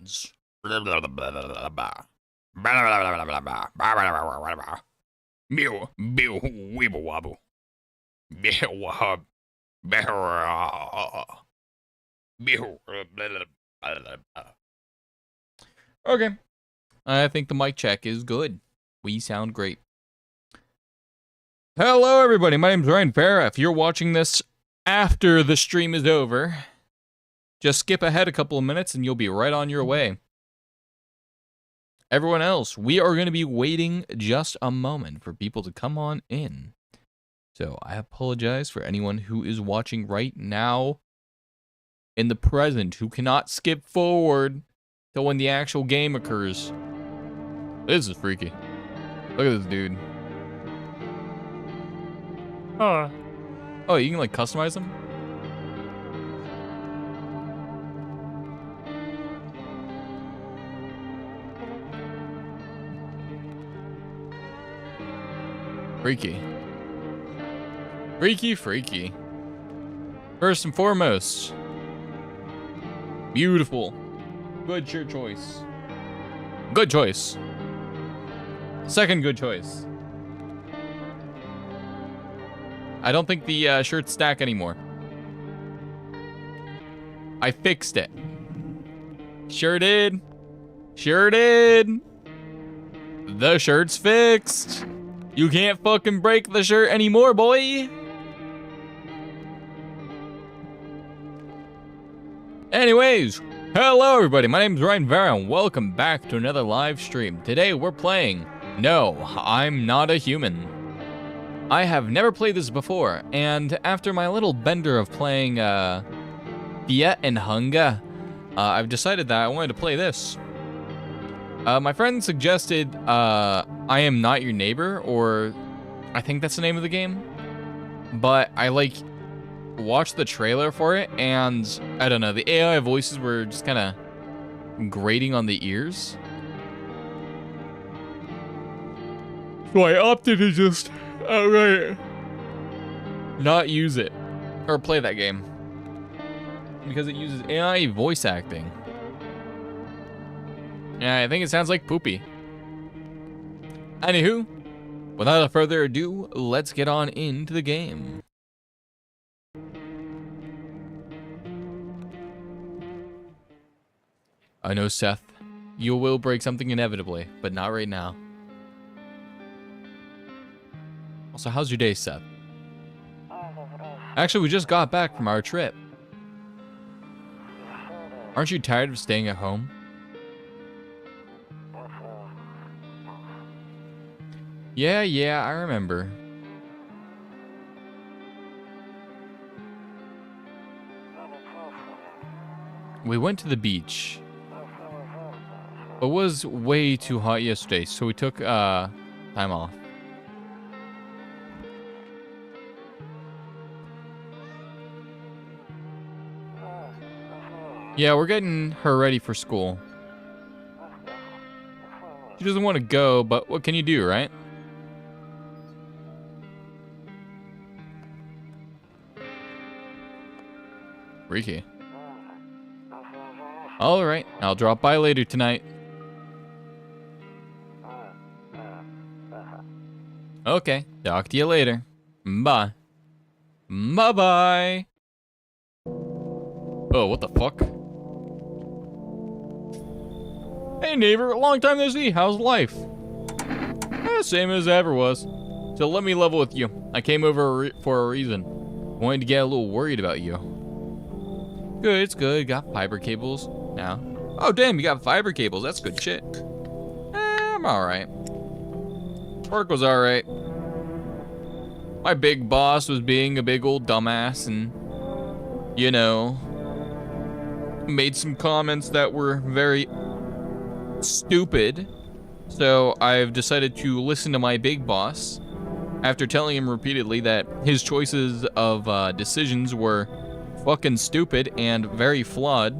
vids. Mew, mew, weeble wobble. Okay. I think the mic check is good. We sound great. Hello, everybody. My name's RyneVera. If you're watching this after the stream is over, just skip ahead a couple of minutes and you'll be right on your way. Everyone else, we are going to be waiting just a moment for people to come on in. So I apologize for anyone who is watching right now in the present who cannot skip forward to when the actual game occurs. This is freaky. Look at this dude. Oh, you can like customize them? Freaky. Freaky, freaky. First and foremost, beautiful. Good shirt choice. Good choice. Second good choice. I don't think the shirts stack anymore. I fixed it. Sure did. Sure did. The shirt's fixed. You can't fucking break the shirt anymore, boy. Anyways, hello everybody, my name is RyneVera and welcome back to another live stream. Today we're playing No, I'm Not a Human. I have never played this before, and after my little bender of playing Fiat and Hunger, I've decided that I wanted to play this. My friend suggested I Am Not Your Neighbor, or I think that's the name of the game. But I watched the trailer for it, and I don't know, the AI voices were just kind of grating on the ears. So I opted to just outright not use it or play that game because it uses AI voice acting. Yeah, I think it sounds like poopy. Anywho, without further ado, let's get on into the game. I know, Seth, you will break something inevitably, but not right now. Also, how's your day, Seth? Actually, we just got back from our trip. Aren't you tired of staying at home? Yeah, I remember. We went to the beach. It was way too hot yesterday, so we took time off. Yeah, we're getting her ready for school. She doesn't want to go, but what can you do, right? Freaky. Alright, I'll drop by later tonight. Okay, talk to you later. Bye. Bye-bye. Oh, what the fuck? Hey neighbor, long time no see, how's life? Same as it ever was. So let me level with you. I came over for a reason. Wanted to get a little worried about you. Good, it's good. Got fiber cables now. Oh damn, you got fiber cables. That's good shit. I'm alright. Work was alright. My big boss was being a big old dumbass and, you know, made some comments that were very stupid. So I've decided to listen to my big boss after telling him repeatedly that his choices of decisions were fucking stupid and very flawed.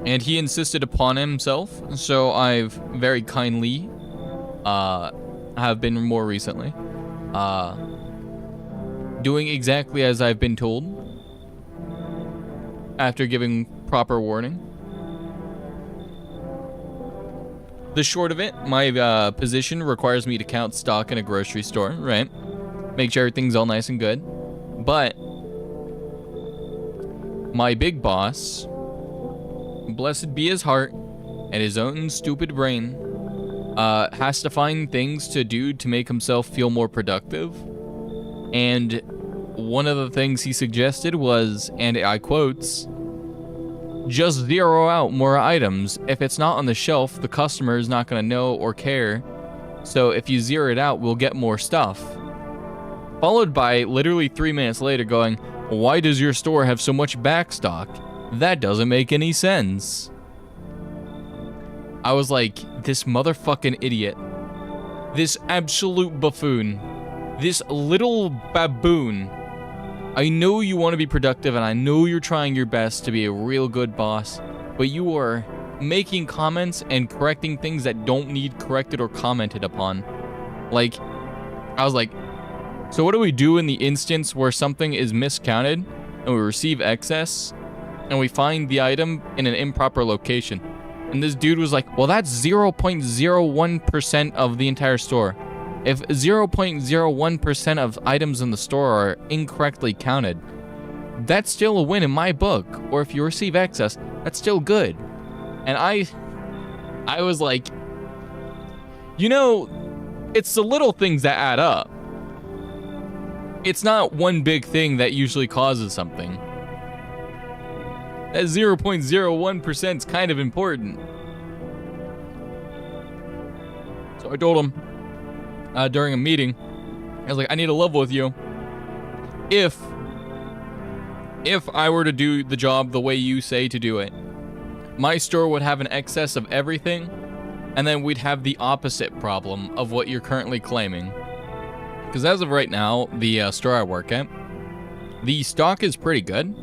And he insisted upon himself, so I've very kindly have been more recently doing exactly as I've been told after giving proper warning. The short of it, my position requires me to count stock in a grocery store, right? Make sure everything's all nice and good. But my big boss, blessed be his heart and his own stupid brain, has to find things to do to make himself feel more productive. And one of the things he suggested was, and I quotes, just zero out more items. If it's not on the shelf, the customer is not going to know or care. So if you zero it out, we'll get more stuff. Followed by literally 3 minutes later going, why does your store have so much backstock? That doesn't make any sense. I was like, this motherfucking idiot. This absolute buffoon. This little baboon. I know you want to be productive and I know you're trying your best to be a real good boss, but you are making comments and correcting things that don't need corrected or commented upon. Like, I was like, so what do we do in the instance where something is miscounted and we receive excess and we find the item in an improper location? And this dude was like, well, that's 0.01% of the entire store. If 0.01% of items in the store are incorrectly counted, that's still a win in my book. Or if you receive excess, that's still good. And I was like, you know, it's the little things that add up. It's not one big thing that usually causes something. That 0.01% is kind of important. So I told him, during a meeting, I was like, I need to level with you. If I were to do the job the way you say to do it, my store would have an excess of everything, and then we'd have the opposite problem of what you're currently claiming. Because as of right now, the store I work at, the stock is pretty good.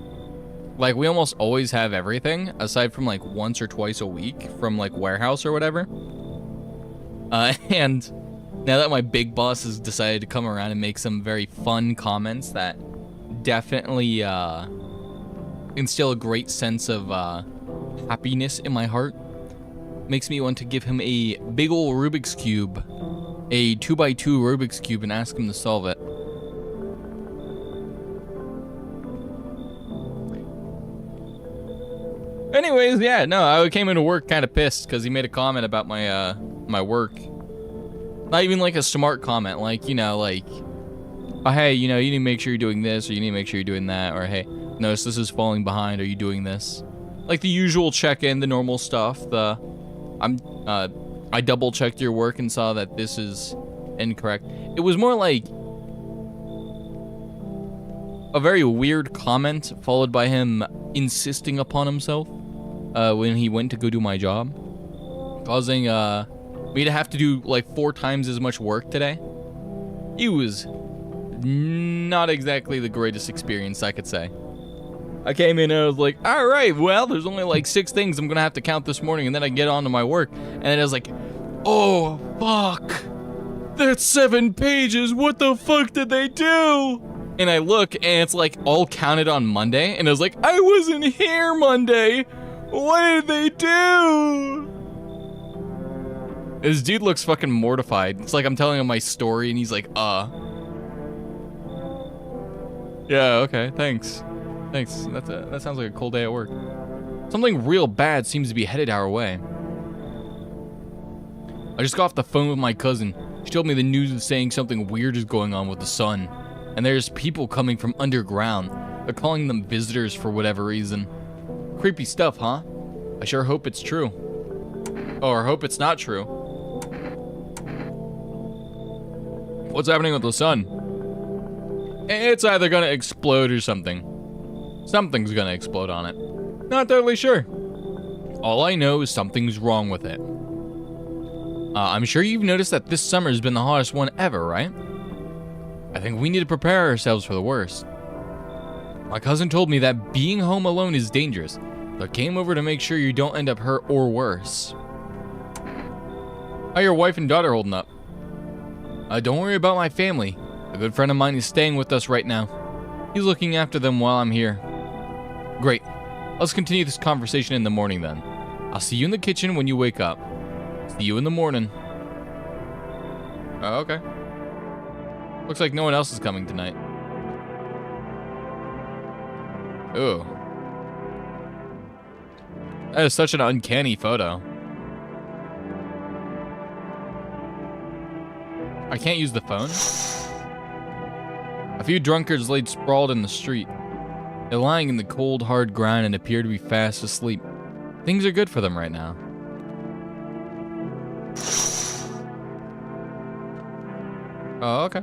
Like, we almost always have everything, aside from like once or twice a week from like warehouse or whatever. And now that my big boss has decided to come around and make some very fun comments that definitely instill a great sense of happiness in my heart, makes me want to give him a big ol' Rubik's Cube, a 2x2 Rubik's Cube, and ask him to solve it. Anyways, yeah, no, I came into work kind of pissed because he made a comment about my my work. Not even like a smart comment, like, you know, like, oh, hey, you know, you need to make sure you're doing this, or you need to make sure you're doing that, or hey, notice this is falling behind, are you doing this? Like the usual check-in, the normal stuff, I double-checked your work and saw that this is incorrect. It was more like a very weird comment, followed by him insisting upon himself when he went to go do my job, causing me to have to do like 4 times as much work today. It was not exactly the greatest experience, I could say. I came in and I was like, all right, well, there's only like 6 things I'm gonna have to count this morning, and then I get on to my work, and then I was like, oh, fuck. That's 7 pages, what the fuck did they do? And I look, and it's like all counted on Monday, and I was like, I wasn't here Monday. What did they do? This dude looks fucking mortified. It's like I'm telling him my story, and he's like, yeah, okay, thanks. Thanks, that sounds like a cool day at work. Something real bad seems to be headed our way. I just got off the phone with my cousin. She told me the news is saying something weird is going on with the sun. And there's people coming from underground. They're calling them visitors for whatever reason. Creepy stuff, huh? I sure hope it's true. Or hope it's not true. What's happening with the sun? It's either gonna explode or something. Something's gonna explode on it. Not totally sure. All I know is something's wrong with it. I'm sure you've noticed that this summer has been the hottest one ever, right? I think we need to prepare ourselves for the worst. My cousin told me that being home alone is dangerous, so I came over to make sure you don't end up hurt or worse. How are your wife and daughter holding up? Don't worry about my family. A good friend of mine is staying with us right now. He's looking after them while I'm here. Great. Let's continue this conversation in the morning then. I'll see you in the kitchen when you wake up. See you in the morning. Oh, okay. Looks like no one else is coming tonight. Ooh. That is such an uncanny photo. I can't use the phone. A few drunkards laid sprawled in the street. They're lying in the cold, hard ground and appear to be fast asleep. Things are good for them right now. Oh, okay.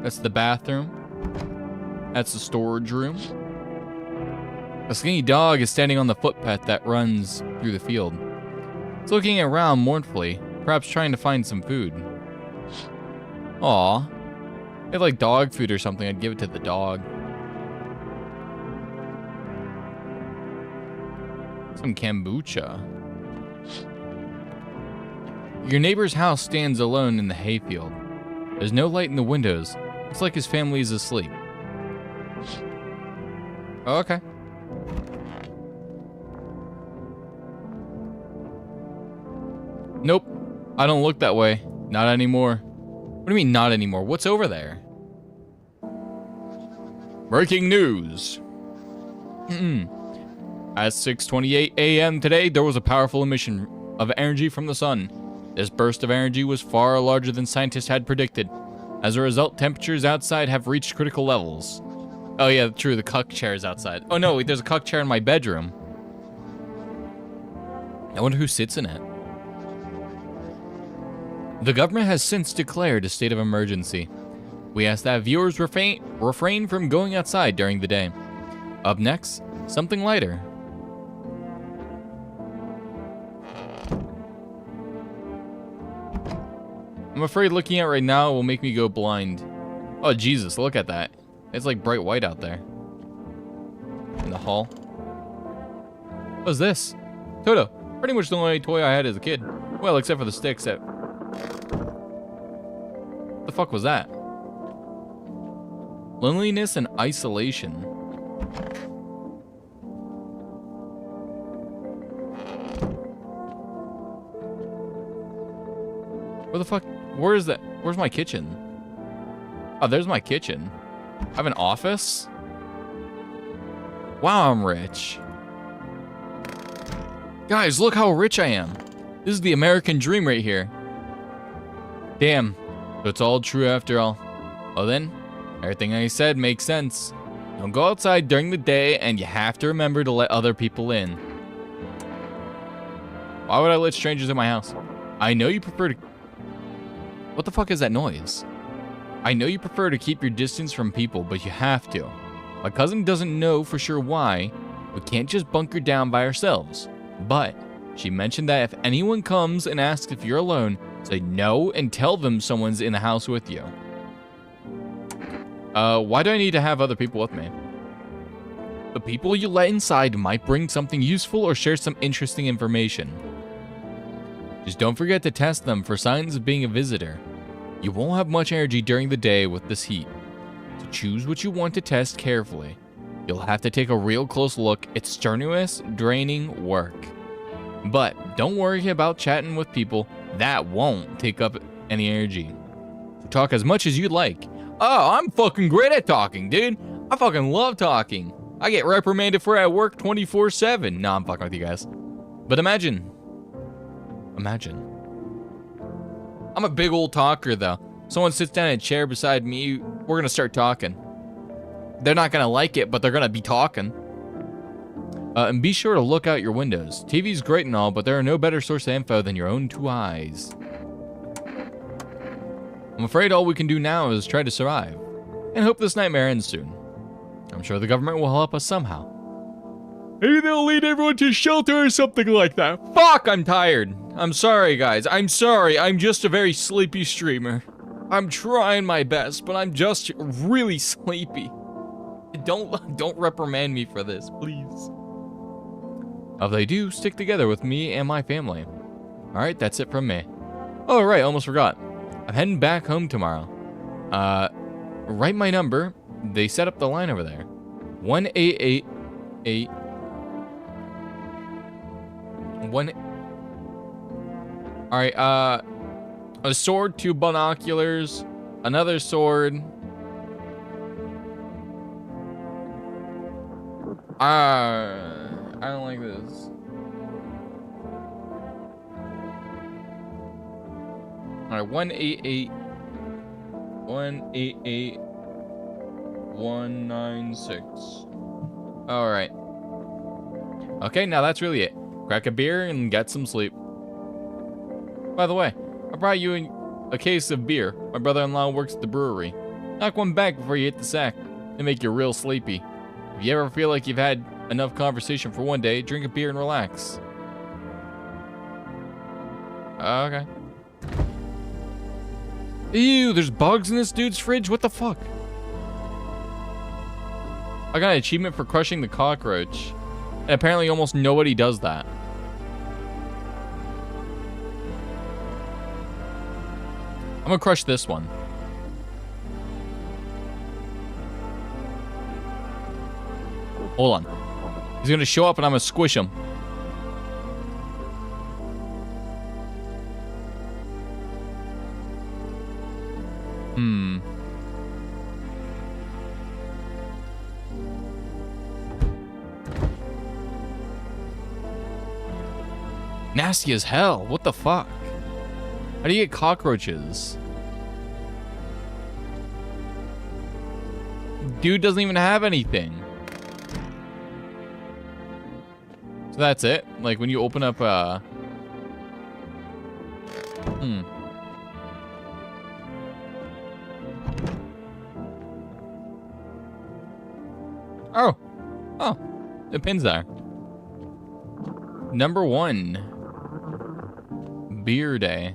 That's the bathroom. That's the storage room. A skinny dog is standing on the footpath that runs through the field. It's looking around mournfully, perhaps trying to find some food. Aw. If I had like dog food or something, I'd give it to the dog. Some kombucha. Your neighbor's house stands alone in the hayfield. There's no light in the windows. It's like his family is asleep. Oh, okay. Nope. I don't look that way. Not anymore. What do you mean, not anymore? What's over there? Breaking news. At 6:28 a.m. today, there was a powerful emission of energy from the sun. This burst of energy was far larger than scientists had predicted. As a result, temperatures outside have reached critical levels. Oh yeah, true, the cuck chair is outside. Oh no, wait, there's a cuck chair in my bedroom. I wonder who sits in it. The government has since declared a state of emergency. We ask that viewers refrain from going outside during the day. Up next, something lighter. I'm afraid looking at it right now will make me go blind. Oh Jesus, look at that. It's like bright white out there. In the hall. What's this? Toto. Pretty much the only toy I had as a kid. Well, except for the sticks that... What the fuck was that? Loneliness and isolation. Where the fuck? Where is that? Where's my kitchen? Oh, there's my kitchen. I have an office? Wow, I'm rich. Guys, look how rich I am. This is the American dream right here. Damn. So it's all true after all. Well then, everything I said makes sense. Don't go outside during the day, and you have to remember to let other people in. Why would I let strangers in my house? I know you prefer to... What the fuck is that noise? I know you prefer to keep your distance from people, but you have to. My cousin doesn't know for sure why. We can't just bunker down by ourselves. But she mentioned that if anyone comes and asks if you're alone, say no and tell them someone's in the house with you. Why do I need to have other people with me? The people you let inside might bring something useful or share some interesting information. Just don't forget to test them for signs of being a visitor. You won't have much energy during the day with this heat, so choose what you want to test carefully. You'll have to take a real close look. It's strenuous, draining work. But don't worry about chatting with people. That won't take up any energy. So talk as much as you'd like. Oh, I'm fucking great at talking, dude. I fucking love talking. I get reprimanded for it at work 24/7. Nah, I'm fucking with you guys. But imagine. I'm a big old talker, though. Someone sits down in a chair beside me, we're gonna start talking. They're not gonna like it, but they're gonna be talking. And be sure to look out your windows. TV's great and all, but there are no better source of info than your own two eyes. I'm afraid all we can do now is try to survive, and hope this nightmare ends soon. I'm sure the government will help us somehow. Maybe they'll lead everyone to shelter or something like that. Fuck, I'm tired. I'm sorry, guys. I'm sorry. I'm just a very sleepy streamer. I'm trying my best, but I'm just really sleepy. Don't reprimand me for this, please. If they do, stick together with me and my family. Alright, that's it from me. Oh, right, almost forgot. I'm heading back home tomorrow. Write my number. They set up the line over there. 1888. One. All right. A sword, 2 binoculars, another sword. I don't like this. All right, 188, 188, 196. All right. Okay, now that's really it. Crack a beer and get some sleep. By the way, I brought you a case of beer. My brother-in-law works at the brewery. Knock one back before you hit the sack. They make you real sleepy. If you ever feel like you've had enough conversation for one day, drink a beer and relax. Okay. Ew, there's bugs in this dude's fridge? What the fuck? I got an achievement for crushing the cockroach. And apparently almost nobody does that. I'm gonna crush this one. Hold on. He's gonna show up and I'm gonna squish him. Nasty as hell. What the fuck? How do you get cockroaches? Dude doesn't even have anything. So that's it? Like when you open up Oh, the pin's there. Number 1. Beer day.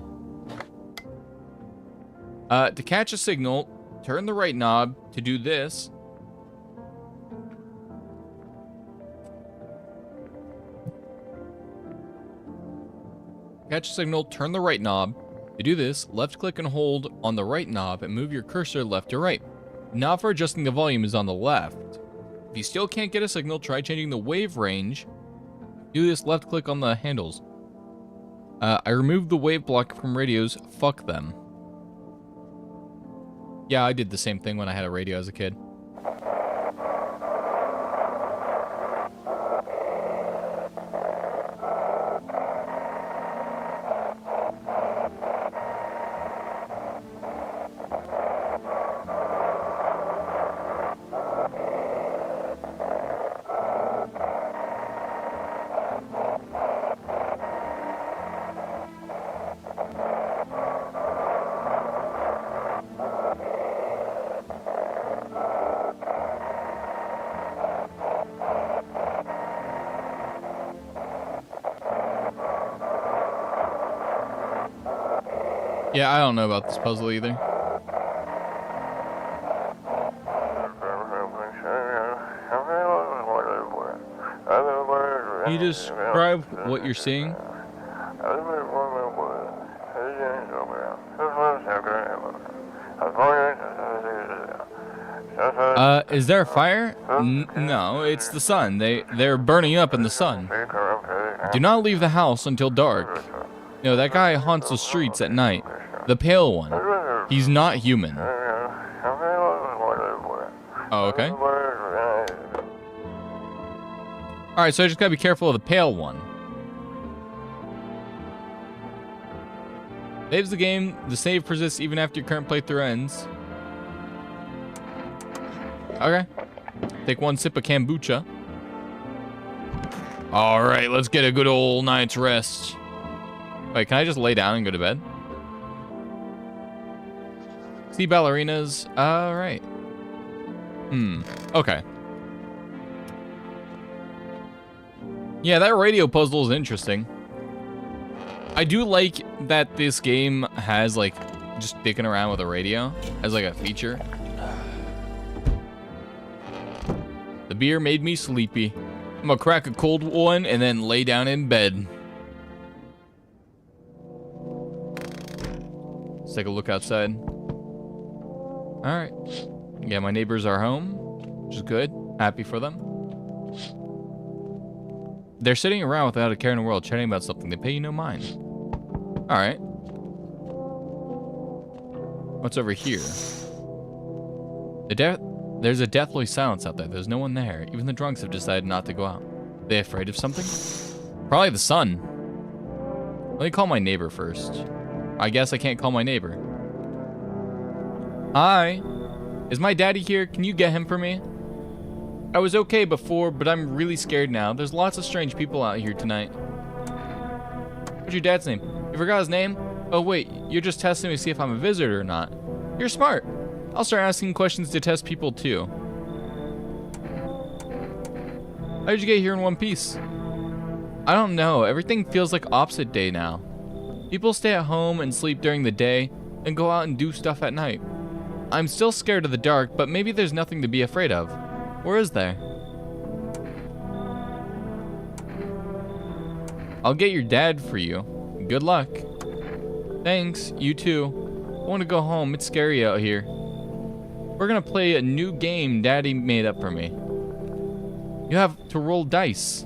To catch a signal, turn the right knob. To do this, catch a signal, turn the right knob. To do this, left click and hold on the right knob and move your cursor left to right. The knob for adjusting the volume is on the left. If you still can't get a signal, try changing the wave range. Do this, left click on the handles. I removed the wave blocker from radios. Fuck them. Yeah, I did the same thing when I had a radio as a kid. Yeah, I don't know about this puzzle either. Can you describe what you're seeing? Is there a fire? No, it's the sun. They're burning up in the sun. Do not leave the house until dark. No, that guy haunts the streets at night. The pale one. He's not human. Oh, okay. Alright, so I just gotta be careful of the pale one. Saves the game. The save persists even after your current playthrough ends. Okay. Take one sip of kombucha. Alright, let's get a good old night's rest. Wait, can I just lay down and go to bed? See ballerinas. Alright. Okay. Yeah, that radio puzzle is interesting. I do like that this game has, like, just dicking around with a radio as, like, a feature. The beer made me sleepy. I'm gonna crack a cold one and then lay down in bed. Let's take a look outside. Alright. Yeah, my neighbors are home, which is good. Happy for them. They're sitting around without a care in the world, chatting about something. They pay you no mind. All right. What's over here? There's a deathly silence out there. There's no one there. Even the drunks have decided not to go out. Are they afraid of something? Probably the sun. Let me call my neighbor first. I guess I can't call my neighbor. Hi. Is my daddy here? Can you get him for me? I was okay before, but I'm really scared now. There's lots of strange people out here tonight. What's your dad's name? You forgot his name? Oh wait, you're just testing me to see if I'm a visitor or not. You're smart. I'll start asking questions to test people too. How did you get here in one piece? I don't know. Everything feels like opposite day now. People stay at home and sleep during the day and go out and do stuff at night. I'm still scared of the dark, but maybe there's nothing to be afraid of. Or is there? I'll get your dad for you. Good luck. Thanks, you too. I want to go home. It's scary out here. We're gonna play a new game Daddy made up for me. You have to roll dice.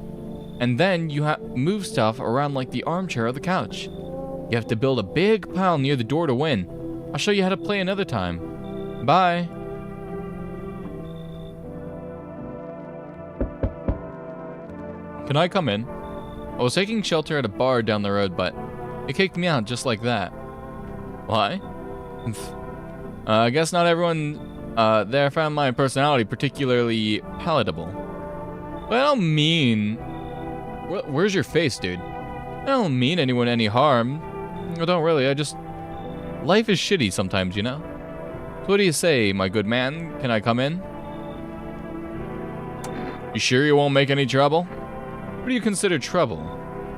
And then you move stuff around like the armchair or the couch. You have to build a big pile near the door to win. I'll show you how to play another time. Bye. Can I come in? I was taking shelter at a bar down the road, but it kicked me out just like that. Why? I guess not everyone there found my personality particularly palatable. But I don't mean... Where's your face, dude? I don't mean anyone any harm. I don't really, I just... Life is shitty sometimes, you know? So what do you say, my good man? Can I come in? You sure you won't make any trouble? What do you consider trouble?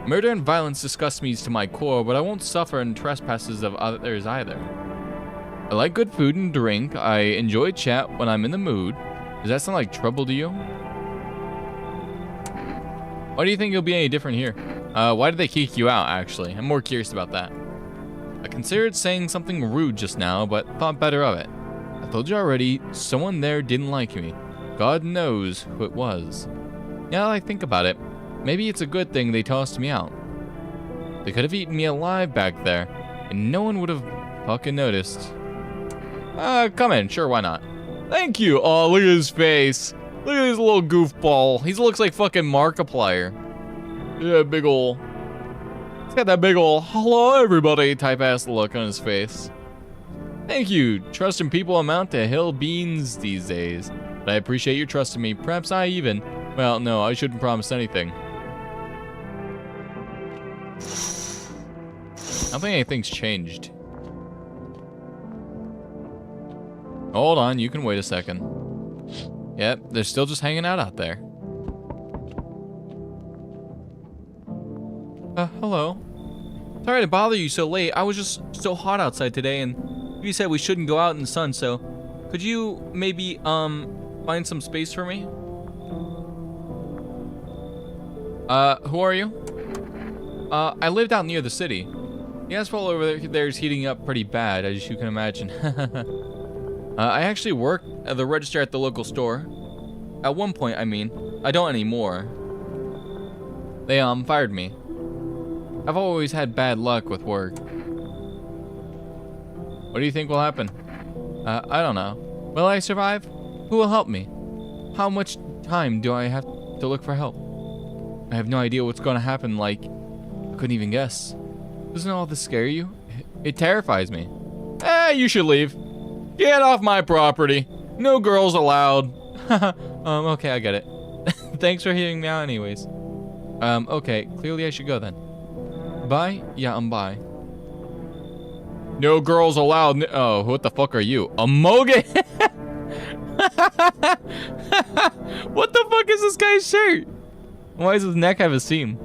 Murder and violence disgust me to my core, but I won't suffer in trespasses of others either. I like good food and drink. I enjoy chat when I'm in the mood. Does that sound like trouble to you? Why do you think it'll be any different here? Why did they kick you out, actually? I'm more curious about that. I considered saying something rude just now, but thought better of it. I told you already, someone there didn't like me. God knows who it was. Now that I think about it, maybe it's a good thing they tossed me out. They could have eaten me alive back there, and no one would have fucking noticed. Come in, sure, why not? Thank you. Oh, look at his face. Look at his little goofball. He looks like fucking Markiplier. Yeah, big ol'. He's got that big ol' hello everybody type ass look on his face. Thank you. Trusting people amount to hill beans these days. But I appreciate you trusting me. Perhaps I even... Well, no, I shouldn't promise anything. I don't think anything's changed. Hold on, you can wait a second. Yep, they're still just hanging out there. Hello. Sorry to bother you so late. I was just so hot outside today, and you said we shouldn't go out in the sun, so could you maybe, find some space for me? Who are you? I lived out near the city. The asphalt over there is heating up pretty bad, as you can imagine. I actually work at the register at the local store. At one point, I mean. I don't anymore. They, fired me. I've always had bad luck with work. What do you think will happen? I don't know. Will I survive? Who will help me? How much time do I have to look for help? I have no idea what's going to happen, like, I couldn't even guess. Doesn't all this scare you? It terrifies me. You should leave. Get off my property. No girls allowed. Okay, I get it. Thanks for hearing me out anyways. Okay, clearly I should go then. Bye? Yeah, bye. No girls allowed. Oh, what the fuck are you? A Mogan? What the fuck is this guy's shirt? Why does his neck have a seam?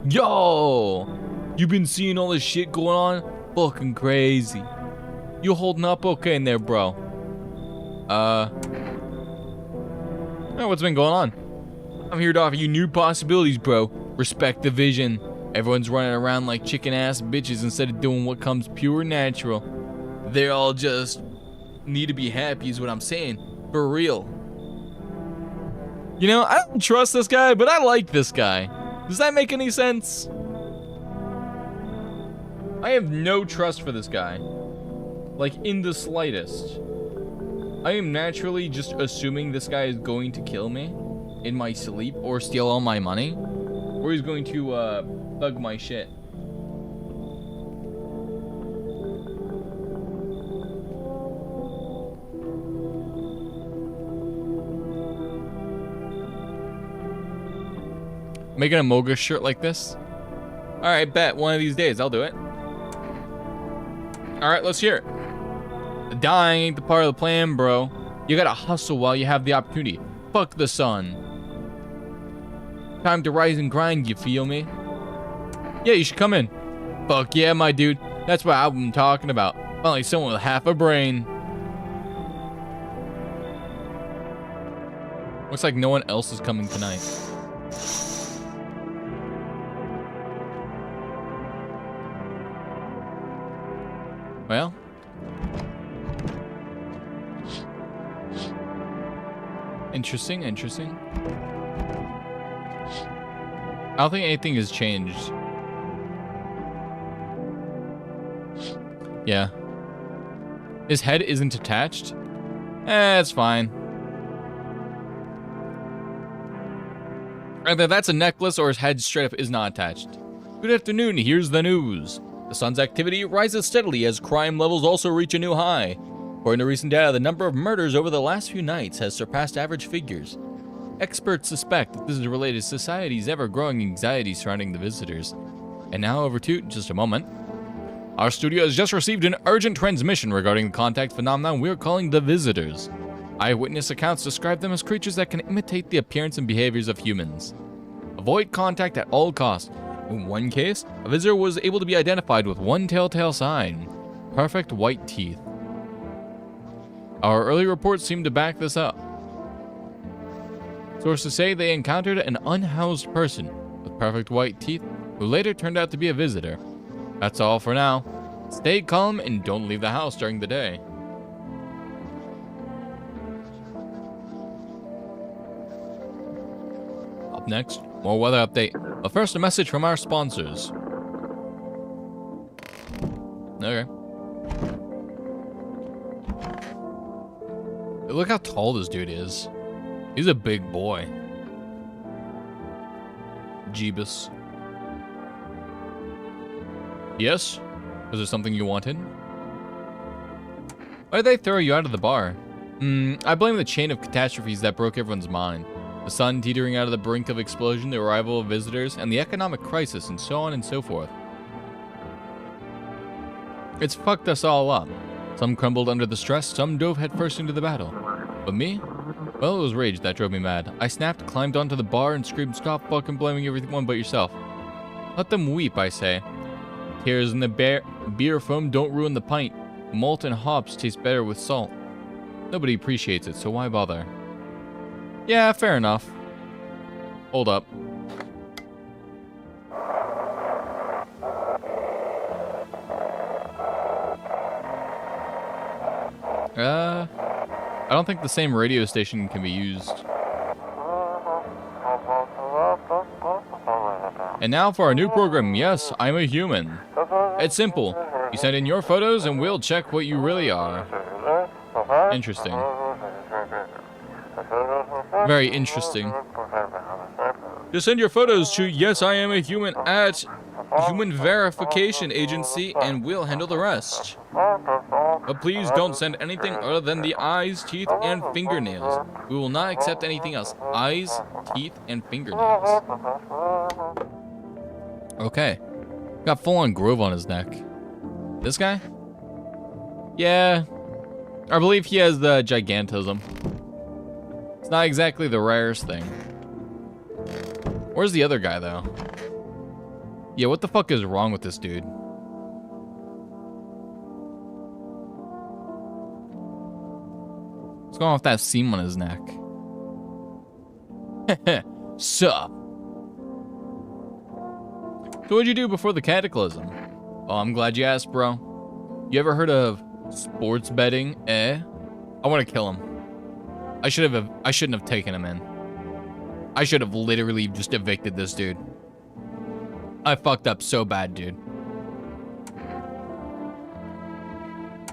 Yo! You been seeing all this shit going on? Fucking crazy. You holding up okay in there, bro? What's been going on? I'm here to offer you new possibilities, bro. Respect the vision. Everyone's running around like chicken-ass bitches instead of doing what comes pure natural. They all just need to be happy is what I'm saying. For real. You know, I don't trust this guy, but I like this guy. Does that make any sense? I have no trust for this guy. Like, in the slightest. I am naturally just assuming this guy is going to kill me in my sleep or steal all my money. Or he's going to, thug my shit. Making a Moga shirt like this? Alright, bet. One of these days, I'll do it. Alright, let's hear it. Dying ain't the part of the plan, bro. You gotta hustle while you have the opportunity. Fuck the sun. Time to rise and grind, you feel me? Yeah, you should come in. Fuck yeah, my dude. That's what I'm talking about. Finally, someone with half a brain. Looks like no one else is coming tonight. Well. Interesting, interesting. I don't think anything has changed. Yeah. His head isn't attached? It's fine. Either that's a necklace or his head straight up is not attached. Good afternoon, here's the news. The sun's activity rises steadily as crime levels also reach a new high. According to recent data, the number of murders over the last few nights has surpassed average figures. Experts suspect that this is related to society's ever-growing anxiety surrounding the visitors. And now over to just a moment. Our studio has just received an urgent transmission regarding the contact phenomenon we're calling the visitors. Eyewitness accounts describe them as creatures that can imitate the appearance and behaviors of humans. Avoid contact at all costs. In one case, a visitor was able to be identified with one telltale sign: perfect white teeth. Our early reports seem to back this up. Sources say they encountered an unhoused person with perfect white teeth who later turned out to be a visitor. That's all for now. Stay calm and don't leave the house during the day. Up next, more weather update. But first, a message from our sponsors. Okay. Look how tall this dude is. He's a big boy. Jeebus. Yes? Is there something you wanted? Why did they throw you out of the bar? I blame the chain of catastrophes that broke everyone's mind. The sun teetering out of the brink of explosion, the arrival of visitors, and the economic crisis, and so on and so forth. It's fucked us all up. Some crumbled under the stress, some dove headfirst into the battle. But me? Well, it was rage that drove me mad. I snapped, climbed onto the bar, and screamed, "Stop fucking blaming everyone but yourself." Let them weep, I say. Tears in the beer foam don't ruin the pint. Malt and hops taste better with salt. Nobody appreciates it, so why bother? Yeah, fair enough. Hold up. I don't think the same radio station can be used. And now for our new program, Yes, I'm a Human. It's simple. You send in your photos and we'll check what you really are. Interesting. Very interesting. Just send your photos to Yes, I am a Human at Human Verification Agency and we'll handle the rest. But please don't send anything other than the eyes, teeth, and fingernails. We will not accept anything else. Eyes, teeth, and fingernails. Okay. Got full-on grove on his neck. This guy? Yeah. I believe he has the gigantism. It's not exactly the rarest thing. Where's the other guy, though? Yeah, what the fuck is wrong with this dude? What's going on with that seam on his neck? Sup? So what'd you do before the cataclysm? Oh, I'm glad you asked, bro. You ever heard of sports betting, eh? I want to kill him. I shouldn't have taken him in. I should have literally just evicted this dude. I fucked up so bad, dude.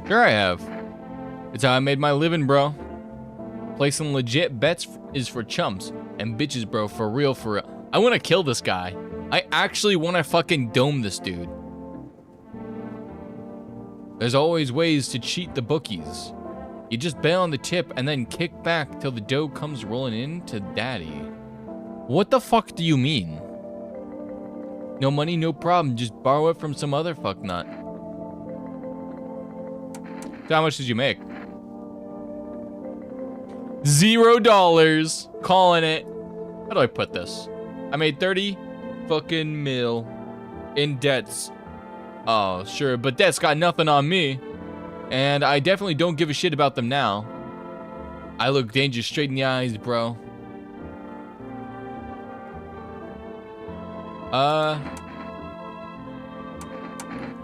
Sure I have. It's how I made my living, bro. Placing legit bets is for chumps. And bitches, bro, for real, for real. I want to kill this guy. I actually want to fucking dome this dude. There's always ways to cheat the bookies. You just bet on the tip and then kick back till the dough comes rolling in to daddy. What the fuck do you mean? No money, no problem. Just borrow it from some other fucknut. So how much did you make? $0. Calling it. How do I put this? I made 30 fucking mil in debts. Oh, sure, but debts got nothing on me. And I definitely don't give a shit about them now. I look danger straight in the eyes, bro. I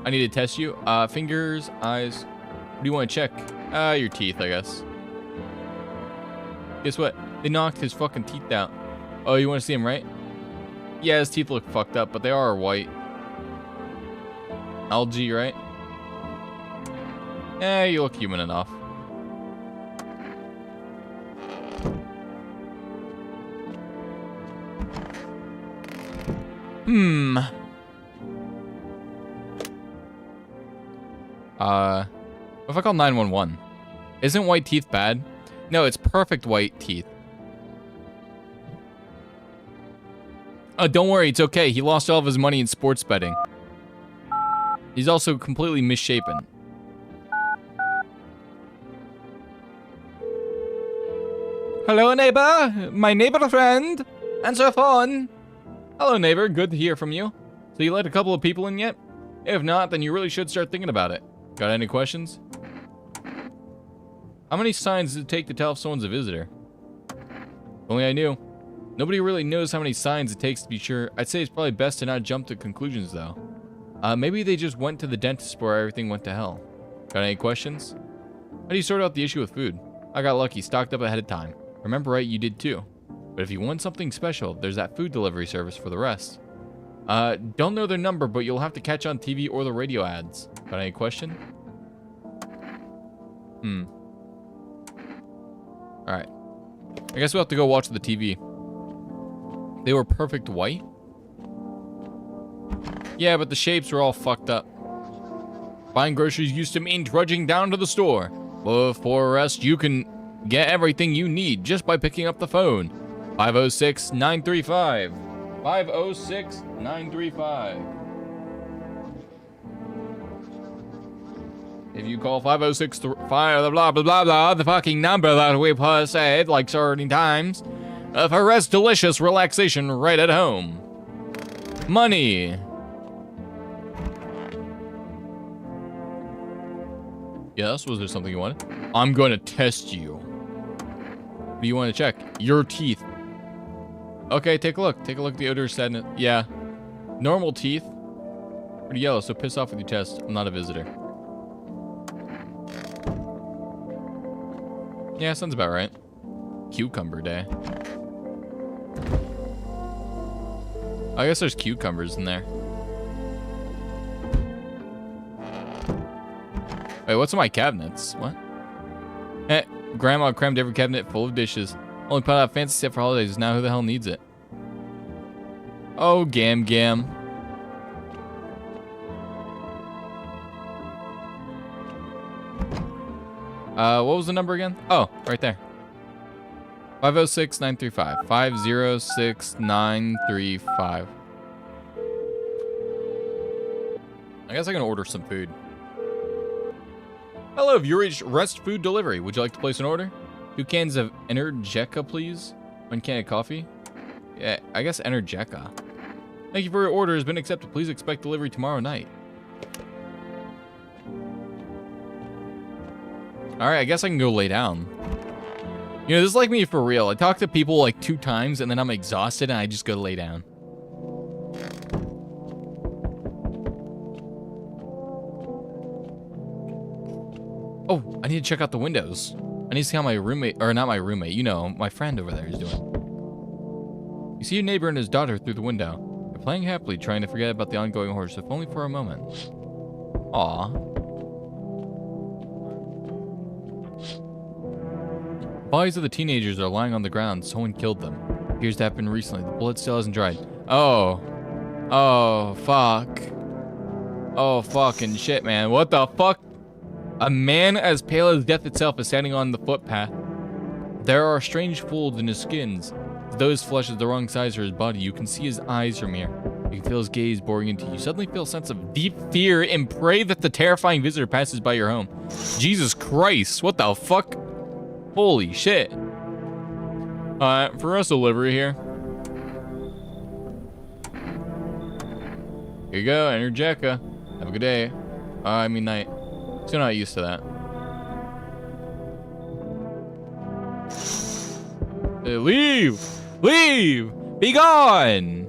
need to test you. Fingers, eyes. What do you want to check? Your teeth, I guess. Guess what? They knocked his fucking teeth out. Oh, you want to see him, right? Yeah, his teeth look fucked up, but they are white. Algae, right? Eh, you look human enough. What if I call 911? Isn't white teeth bad? No, it's perfect white teeth. Oh, don't worry, it's okay. He lost all of his money in sports betting. He's also completely misshapen. Hello, neighbor. My neighbor friend. Answer phone. Hello, neighbor. Good to hear from you. So you let a couple of people in yet? If not, then you really should start thinking about it. Got any questions? How many signs does it take to tell if someone's a visitor? If only I knew. Nobody really knows how many signs it takes to be sure. I'd say it's probably best to not jump to conclusions, though. Maybe they just went to the dentist before everything went to hell. Got any questions? How do you sort out the issue with food? I got lucky, stocked up ahead of time. Remember right, you did too. But if you want something special, there's that food delivery service for the rest. Don't know their number, but you'll have to catch on TV or the radio ads. Got any question? Alright. I guess we'll have to go watch the TV. They were perfect white? Yeah, but the shapes were all fucked up. Buying groceries used to mean trudging down to the store. But for rest, you can get everything you need just by picking up the phone. 506-935. 506-935. If you call 506 blah blah blah blah, the fucking number that we said like so many times, for rest, delicious relaxation right at home. Money. Yes, was there something you wanted? I'm going to test you. What do you want to check? Your teeth. Okay, take a look. Take a look at the odor sadness. Yeah. Normal teeth. Pretty yellow, so piss off with your test. I'm not a visitor. Yeah, sounds about right. Cucumber day. I guess there's cucumbers in there. Wait, what's in my cabinets? What? Eh, Grandma crammed every cabinet full of dishes. Only put out a fancy set for holidays. Now who the hell needs it? Oh, Gam Gam. What was the number again? Oh, right there. 506-935. 506-935. I guess I can order some food. Hello, have you reached Rest Food Delivery? Would you like to place an order? 2 cans of Energeca, please. 1 can of coffee. Yeah, I guess Energeca. Thank you for your order. Has been accepted. Please expect delivery tomorrow night. Alright, I guess I can go lay down. You know, this is like me for real. I talk to people like 2 times and then I'm exhausted and I just go lay down. Oh, I need to check out the windows. I need to see how my roommate, or not my roommate, you know, my friend over there is doing. You see your neighbor and his daughter through the window. They're playing happily, trying to forget about the ongoing horrors, if only for a moment. Aww. Bodies of the teenagers are lying on the ground. Someone killed them. Appears to have happened recently. The blood still hasn't dried. Oh. Oh, fuck. Oh, fucking shit, man. What the fuck? A man as pale as death itself is standing on the footpath. There are strange folds in his skins. As though his flesh is the wrong size for his body. You can see his eyes from here. You can feel his gaze boring into you. You suddenly feel a sense of deep fear and pray that the terrifying visitor passes by your home. Jesus Christ. What the fuck? Holy shit. For us delivery here. Here you go, enter Jekka. Have a good day. I mean night. Still not used to that. Hey, leave! Leave! Be gone!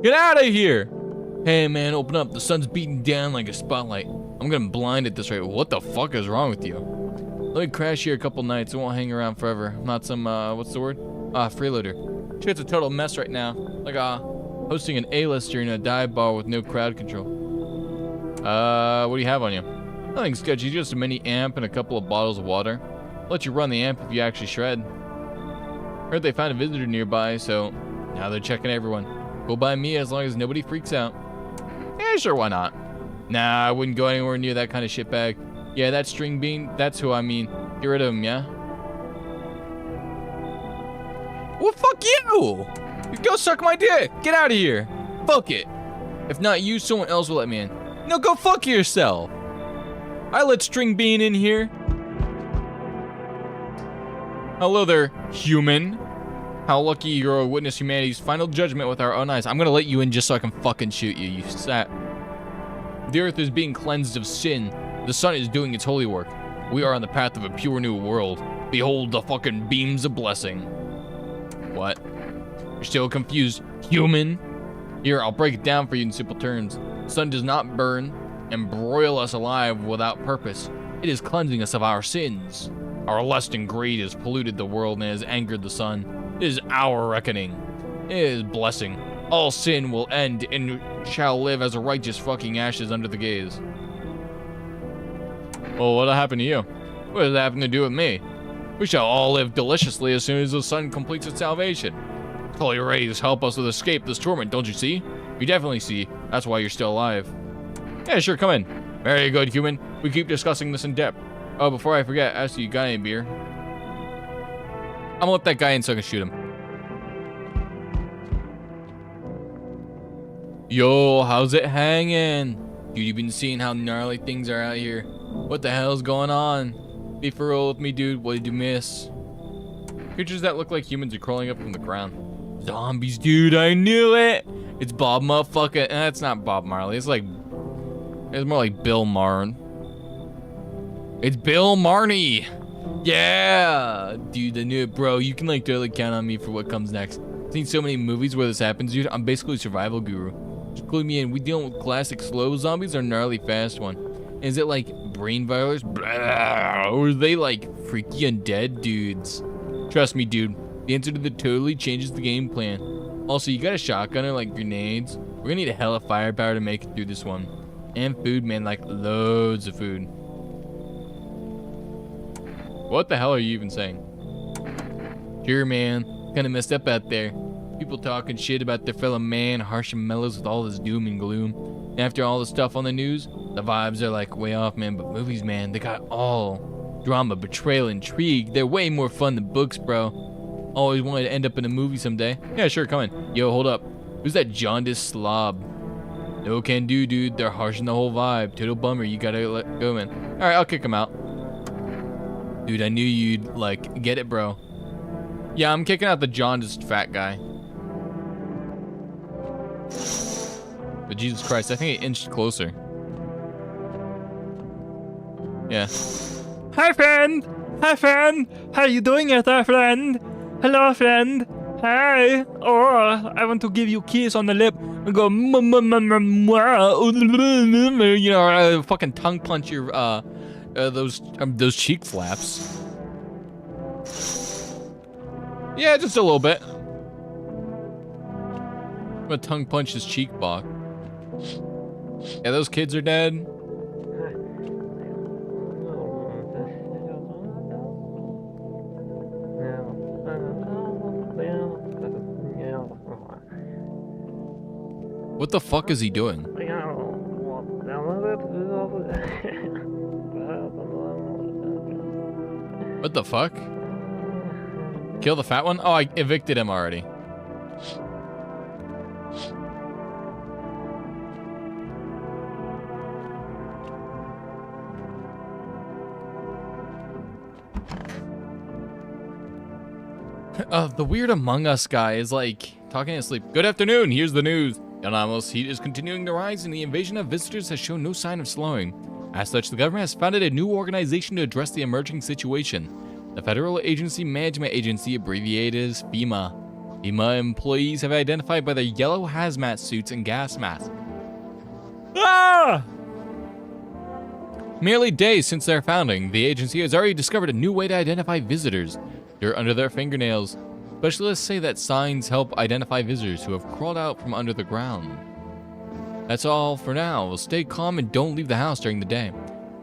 Get out of here! Hey man, open up. The sun's beating down like a spotlight. I'm gonna blind at this rate. What the fuck is wrong with you? Let me crash here a couple nights. I won't hang around forever. I'm not some, what's the word? Freeloader. Shit's a total mess right now. Like, hosting an A-lister in a dive bar with no crowd control. What do you have on you? Nothing sketchy, just a mini amp and a couple of bottles of water. I'll let you run the amp if you actually shred. Heard they found a visitor nearby, so now they're checking everyone. Go by me as long as nobody freaks out. Yeah, sure, why not? Nah, I wouldn't go anywhere near that kind of shitbag. Yeah, that string bean, that's who I mean. Get rid of him, yeah? Well, fuck you! Go suck my dick! Get out of here! Fuck it! If not you, someone else will let me in. No, go fuck yourself! I let string bean in here. Hello there, human. How lucky you're to witness humanity's final judgment with our own eyes. I'm gonna let you in just so I can fucking shoot you, you sat. The earth is being cleansed of sin. The sun is doing its holy work. We are on the path of a pure new world. Behold the fucking beams of blessing. What? You're still confused, human? Here, I'll break it down for you in simple terms. The sun does not burn and broil us alive without purpose. It is cleansing us of our sins. Our lust and greed has polluted the world and has angered the sun. It is our reckoning. It is blessing. All sin will end and shall live as righteous fucking ashes under the gaze. Well, what'll happen to you? What does that have to do with me? We shall all live deliciously as soon as the sun completes its salvation. Holy rays help us to escape this torment, don't you see? You definitely see. That's why you're still alive. Yeah, sure, come in. Very good, human. We keep discussing this in depth. Oh, before I forget, ask you got any beer? I'm gonna let that guy in so I can shoot him. Yo, how's it hanging? Dude, you've been seeing how gnarly things are out here. What the hell's going on? Be for real with me, dude. What did you miss? Creatures that look like humans are crawling up from the ground. Zombies, dude. I knew it. It's Bob motherfucker. It's not Bob Marley. It's more like Bill Marn. It's Bill Marnie. Yeah, dude. I knew it, bro. You can like totally count on me for what comes next. I've seen so many movies where this happens, dude. I'm basically a survival guru. Just include me in. We dealing with classic slow zombies or gnarly fast one? Is it like brain virus? Blah, or are they like freaky undead dudes? Trust me, dude. The answer to the totally changes the game plan. Also, you got a shotgun or like grenades? We're gonna need a hell of firepower to make it through this one. And food, man, like loads of food. What the hell are you even saying? Sure, man. Kinda messed up out there. People talking shit about their fellow man, harsh and mellows with all this doom and gloom. And after all the stuff on the news, the vibes are like way off, man. But movies, man, they got all drama, betrayal, intrigue. They're way more fun than books, bro. Always wanted to end up in a movie someday. Yeah, sure, come in. Yo, hold up. Who's that jaundiced slob? No can do, dude. They're harshing the whole vibe. Total bummer. You gotta let go, man. All right, I'll kick him out. Dude, I knew you'd like get it, bro. Yeah, I'm kicking out the jaundiced fat guy. But Jesus Christ, I think it inched closer. Yeah. Hi, friend. Hi, friend. How you doing out there, friend? Hello, friend. Hi. Oh, I want to give you a kiss on the lip and go, you know, fucking tongue punch your, those cheek flaps. Yeah, just a little bit. I'm gonna tongue punch his cheek block. Yeah, those kids are dead. What the fuck is he doing? What the fuck? Kill the fat one? Oh, I evicted him already. The weird Among Us guy is like talking in his sleep. Good afternoon, here's the news. The anomalous heat is continuing to rise and the invasion of visitors has shown no sign of slowing. As such, the government has founded a new organization to address the emerging situation. The Federal Agency Management Agency, abbreviated as FEMA. FEMA employees have identified by their yellow hazmat suits and gas masks. Ah! Merely days since their founding, the agency has already discovered a new way to identify visitors. Dirt under their fingernails. Specialists say that signs help identify visitors who have crawled out from under the ground. That's all for now. Stay calm and don't leave the house during the day.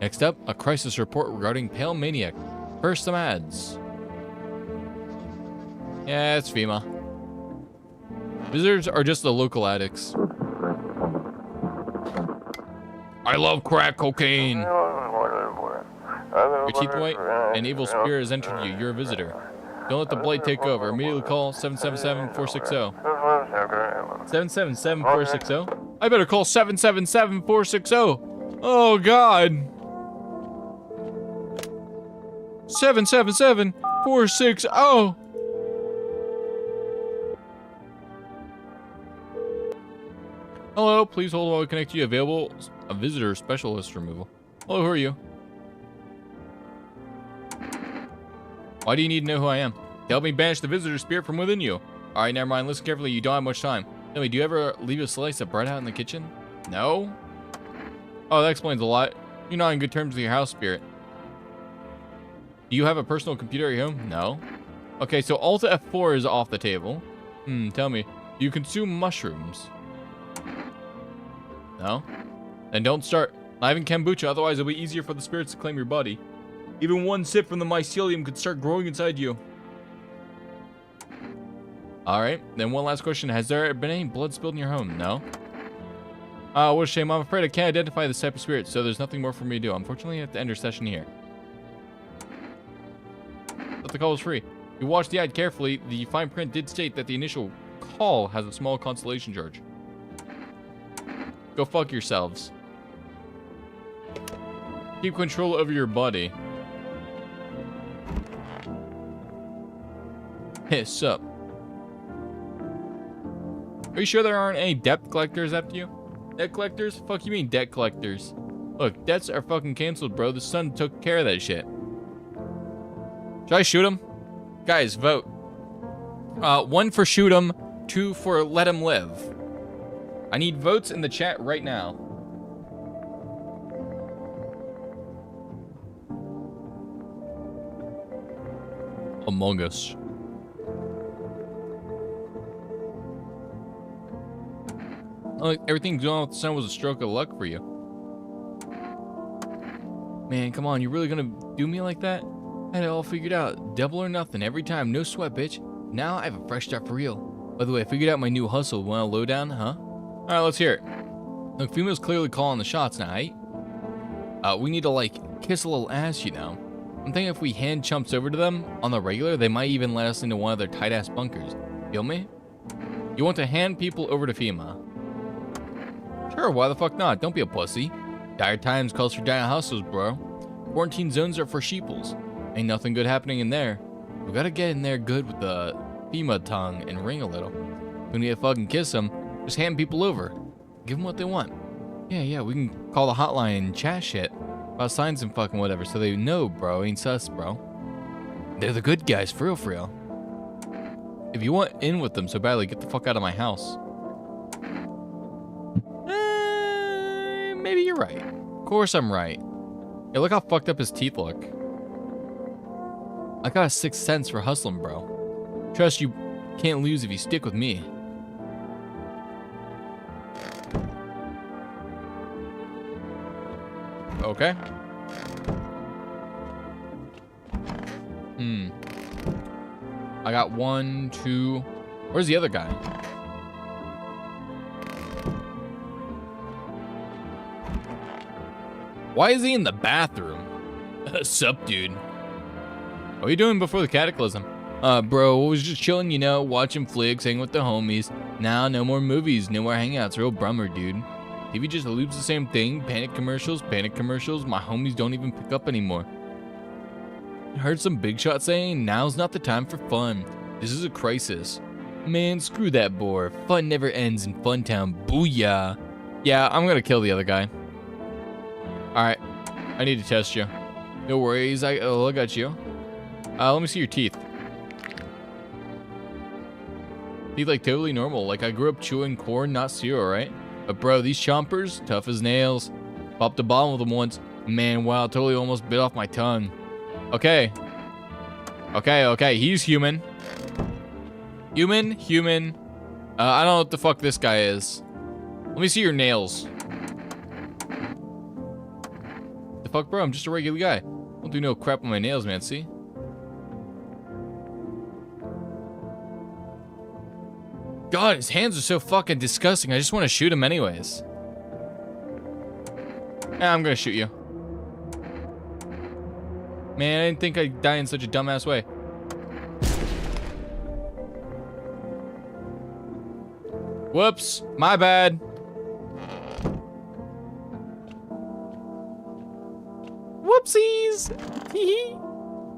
Next up, a crisis report regarding Pale Maniac. First, some ads. Yeah, it's FEMA. Visitors are just the local addicts. I love crack cocaine. Your teeth white? An evil spirit has entered you. You're a visitor. Don't let the blight take over. Immediately call 777-460. 777-460? I better call 777-460. Oh, God. 777-460. Hello, please hold while we connect you. Available a visitor specialist removal. Hello, who are you? Why do you need to know who I am? To help me banish the visitor spirit from within you. Alright, never mind. Listen carefully. You don't have much time. Tell me, do you ever leave a slice of bread out in the kitchen? No? Oh, that explains a lot. You're not in good terms with your house spirit. Do you have a personal computer at your home? No. Okay, so Alt F4 is off the table. Tell me, do you consume mushrooms? No? Then don't start. Not even kombucha, otherwise it'll be easier for the spirits to claim your body. Even one sip from the mycelium could start growing inside you. Alright, then one last question. Has there been any blood spilled in your home? No? What a shame. I'm afraid I can't identify this type of spirit, so there's nothing more for me to do. Unfortunately, I have to end our session here. But the call was free. If you watch the ad carefully, the fine print did state that the initial call has a small consolation charge. Go fuck yourselves. Keep control over your body. Hey, sup? Are you sure there aren't any debt collectors after you? Debt collectors? Fuck you mean debt collectors? Look, debts are fucking canceled, bro. The sun took care of that shit. Should I shoot him? Guys, vote. 1 for shoot him, 2 for let him live. I need votes in the chat right now. Among Us. Oh, everything going off the sun was a stroke of luck for you. Man, come on, you really gonna do me like that? I had it all figured out. Double or nothing every time, no sweat, bitch. Now I have a fresh start for real. By the way, I figured out my new hustle. Want a lowdown, huh? Alright, let's hear it. Look, female's clearly calling the shots now, eh? We need to, like, kiss a little ass, you know. I'm thinking if we hand chumps over to them on the regular, they might even let us into one of their tight-ass bunkers. Feel me? You want to hand people over to FEMA? Sure, why the fuck not? Don't be a pussy. Dire times calls for giant hustles, bro. Quarantine zones are for sheeples. Ain't nothing good happening in there. We gotta get in there good with the FEMA tongue and ring a little. We need to fucking kiss them. Just hand people over. Give them what they want. Yeah, we can call the hotline and chat shit about signs and fucking whatever so they know, bro. Ain't sus, bro. They're the good guys, for real. If you want in with them so badly, get the fuck out of my house. Maybe you're right. Of course I'm right. Hey, look how fucked up his teeth look. I got a 6th sense for hustling, bro. Trust you can't lose if you stick with me. Okay. I got 1, 2. Where's the other guy? Why is he in the bathroom? Sup, dude? What are you doing before the cataclysm? Bro, I was just chilling, you know, watching flicks, hanging with the homies. Now, no more movies, no more hangouts. Real bummer, dude. TV just loops the same thing. Panic commercials. My homies don't even pick up anymore. I heard some big shot saying, now's not the time for fun. This is a crisis. Man, screw that bore. Fun never ends in Funtown. Booyah. Yeah, I'm gonna kill the other guy. Alright, I need to test you. No worries, I'll look at you. Let me see your teeth. Teeth like totally normal, like I grew up chewing corn, not cereal, right? But bro, these chompers, tough as nails. Popped the bottom of them once. Man, wow, totally almost bit off my tongue. Okay. Okay, he's human. Human. I don't know what the fuck this guy is. Let me see your nails. The fuck, bro? I'm just a regular guy. Don't do no crap on my nails, man. See? God, his hands are so fucking disgusting. I just want to shoot him anyways. I'm gonna shoot you. Man, I didn't think I'd die in such a dumbass way. Whoops, my bad. Whoopsies!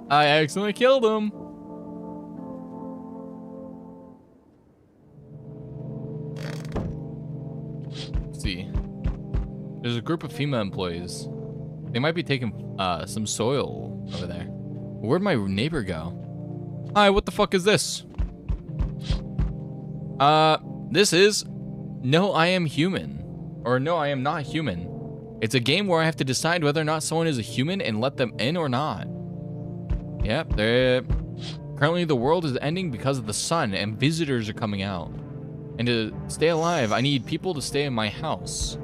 I accidentally killed him. Let's see. There's a group of female employees. They might be taking some soil over there. Where'd my neighbor go? Hi, what the fuck is this? This is No, I Am Human. Or No, I Am Not Human. It's a game where I have to decide whether or not someone is a human and let them in or not. Yep, currently the world is ending because of the sun and visitors are coming out. And to stay alive, I need people to stay in my house.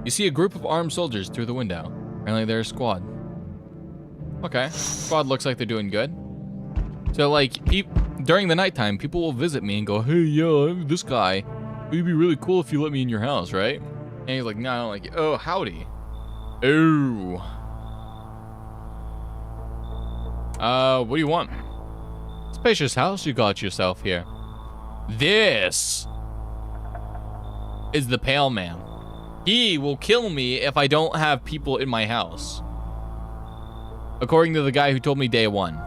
You see a group of armed soldiers through the window. Apparently they're a squad. Okay, squad looks like they're doing good. So like, during the nighttime, people will visit me and go, hey, yo, I'm this guy. It'd be really cool if you let me in your house, right? And he's like, no, I don't like it. Oh, howdy. Oh. What do you want? Spacious house you got yourself here. This is the Pale Man. He will kill me if I don't have people in my house. According to the guy who told me day one.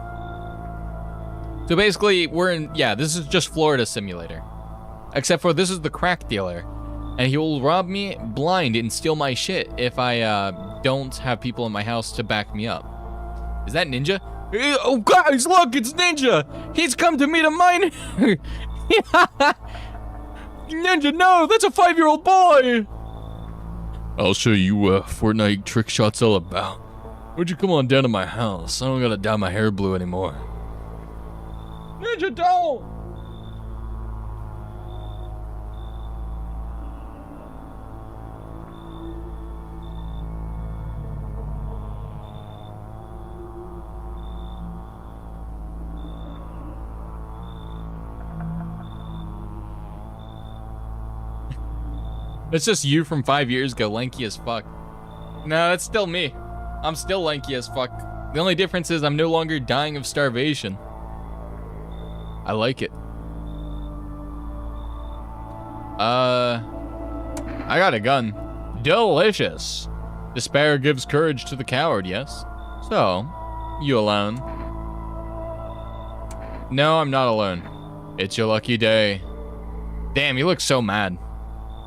So basically, this is just Florida Simulator. Except for this is the crack dealer. And he will rob me blind and steal my shit if I don't have people in my house to back me up. Is that Ninja? Oh guys, look, it's Ninja! He's come to meet a miner! Ninja, no, that's a 5-year-old boy! I'll show you what Fortnite trick shot's all about. Why'd you come on down to my house? I don't gotta dye my hair blue anymore. Ninja, don't! It's just you from 5 years ago, lanky as fuck. No, that's still me. I'm still lanky as fuck. The only difference is I'm no longer dying of starvation. I like it. I got a gun. Delicious. Despair gives courage to the coward, yes? So, you alone? No, I'm not alone. It's your lucky day. Damn, you look so mad.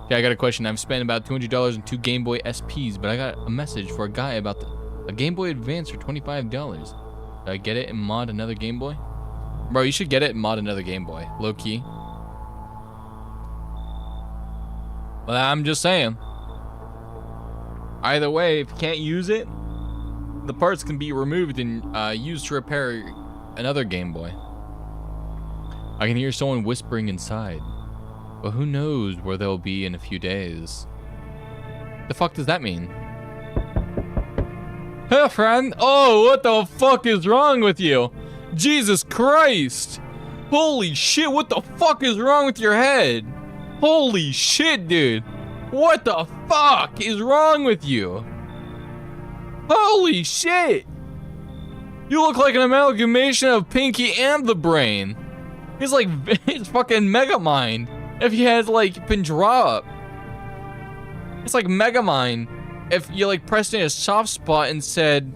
Okay, I got a question. I've spent about $200 on 2 Game Boy SPs, but I got a message for a guy about a Game Boy Advance for $25. Should I get it and mod another Game Boy? Bro, you should get it and mod another Game Boy. Low key. Well, I'm just saying. Either way, if you can't use it, the parts can be removed and used to repair another Game Boy. I can hear someone whispering inside. But who knows where they'll be in a few days. The fuck does that mean? Hey, friend. Oh, what the fuck is wrong with you? Jesus Christ. Holy shit, what the fuck is wrong with your head? Holy shit, dude. What the fuck is wrong with you? Holy shit. You look like an amalgamation of Pinky and the Brain. He's like, it's fucking Megamind. If he had like been draw up. It's like Megamind. If you like pressed in a soft spot and said,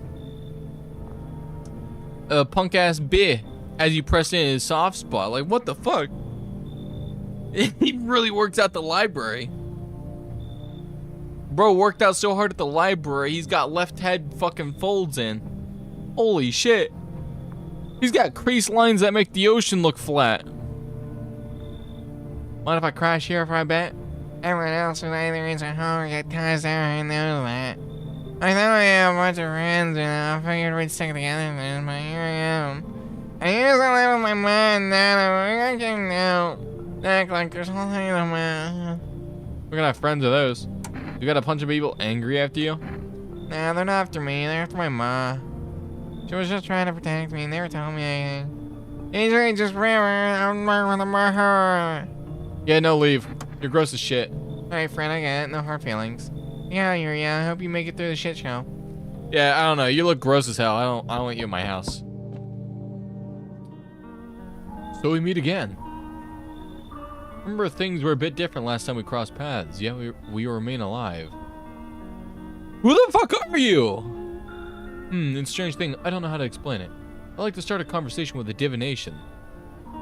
punk ass bitch, as you pressed in his soft spot. Like, what the fuck? He really works out the library. Bro worked out so hard at the library, he's got left head fucking folds in. Holy shit. He's got crease lines that make the ocean look flat. Mind if I crash here for a bit? Everyone else who either is at home or get cars there, I know that. I thought I had a bunch of friends and I figured we'd stick together then, but here I am. I used to live with my mom and dad, I came out. Act like there's nothing in the We're gonna have friends of those. You got a bunch of people angry after you? Nah, they're not after me, they're after my ma. She was just trying to protect me, never told me anything. He's really just forever, I'm with her. Yeah, no, leave. You're gross as shit. Alright, friend, I get it. No hard feelings. Yeah, I hope you make it through the shit show. Yeah, I don't know. You look gross as hell. I don't want you in my house. So we meet again. Remember, things were a bit different last time we crossed paths, yet we remain alive. Who the fuck are you? It's a strange thing. I don't know how to explain it. I like to start a conversation with a divination.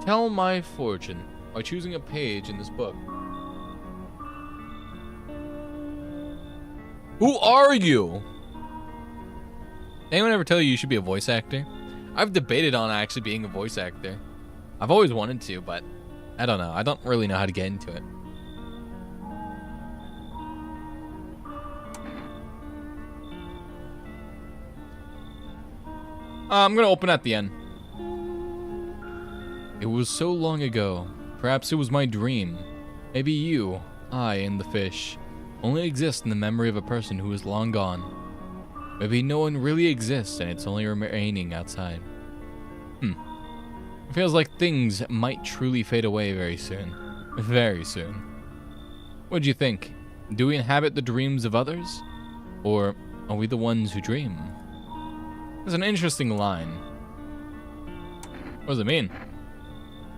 Tell my fortune by choosing a page in this book. Who are you? Anyone ever tell you should be a voice actor? I've debated on actually being a voice actor. I've always wanted to, but I don't know. I don't really know how to get into it. I'm gonna open at the end. It was so long ago. Perhaps it was my dream. Maybe you, I, and the fish only exist in the memory of a person who is long gone. Maybe no one really exists and it's only remaining outside. It feels like things might truly fade away very soon. Very soon. What do you think? Do we inhabit the dreams of others? Or are we the ones who dream? It's an interesting line. What does it mean?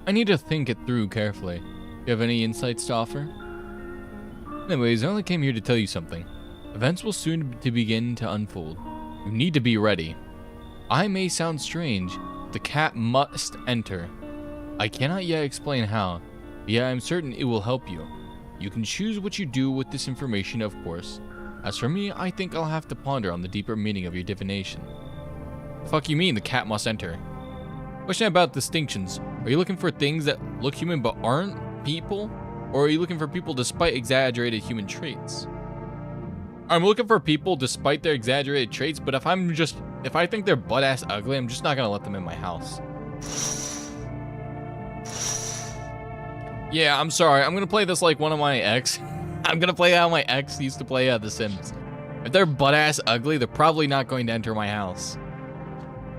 I need to think it through carefully. Do you have any insights to offer? Anyways, I only came here to tell you something. Events will soon begin to unfold. You need to be ready. I may sound strange, but the cat must enter. I cannot yet explain how, but yet I'm certain it will help you. You can choose what you do with this information, of course. As for me, I think I'll have to ponder on the deeper meaning of your divination. The fuck you mean the cat must enter? Question about distinctions. Are you looking for things that look human but aren't people? Or are you looking for people despite exaggerated human traits? I'm looking for people despite their exaggerated traits, but if I think they're butt-ass ugly, I'm just not gonna let them in my house. Yeah, I'm sorry. I'm gonna play this like one of my ex. I'm gonna play how my ex used to play The Sims. If they're butt-ass ugly, they're probably not going to enter my house.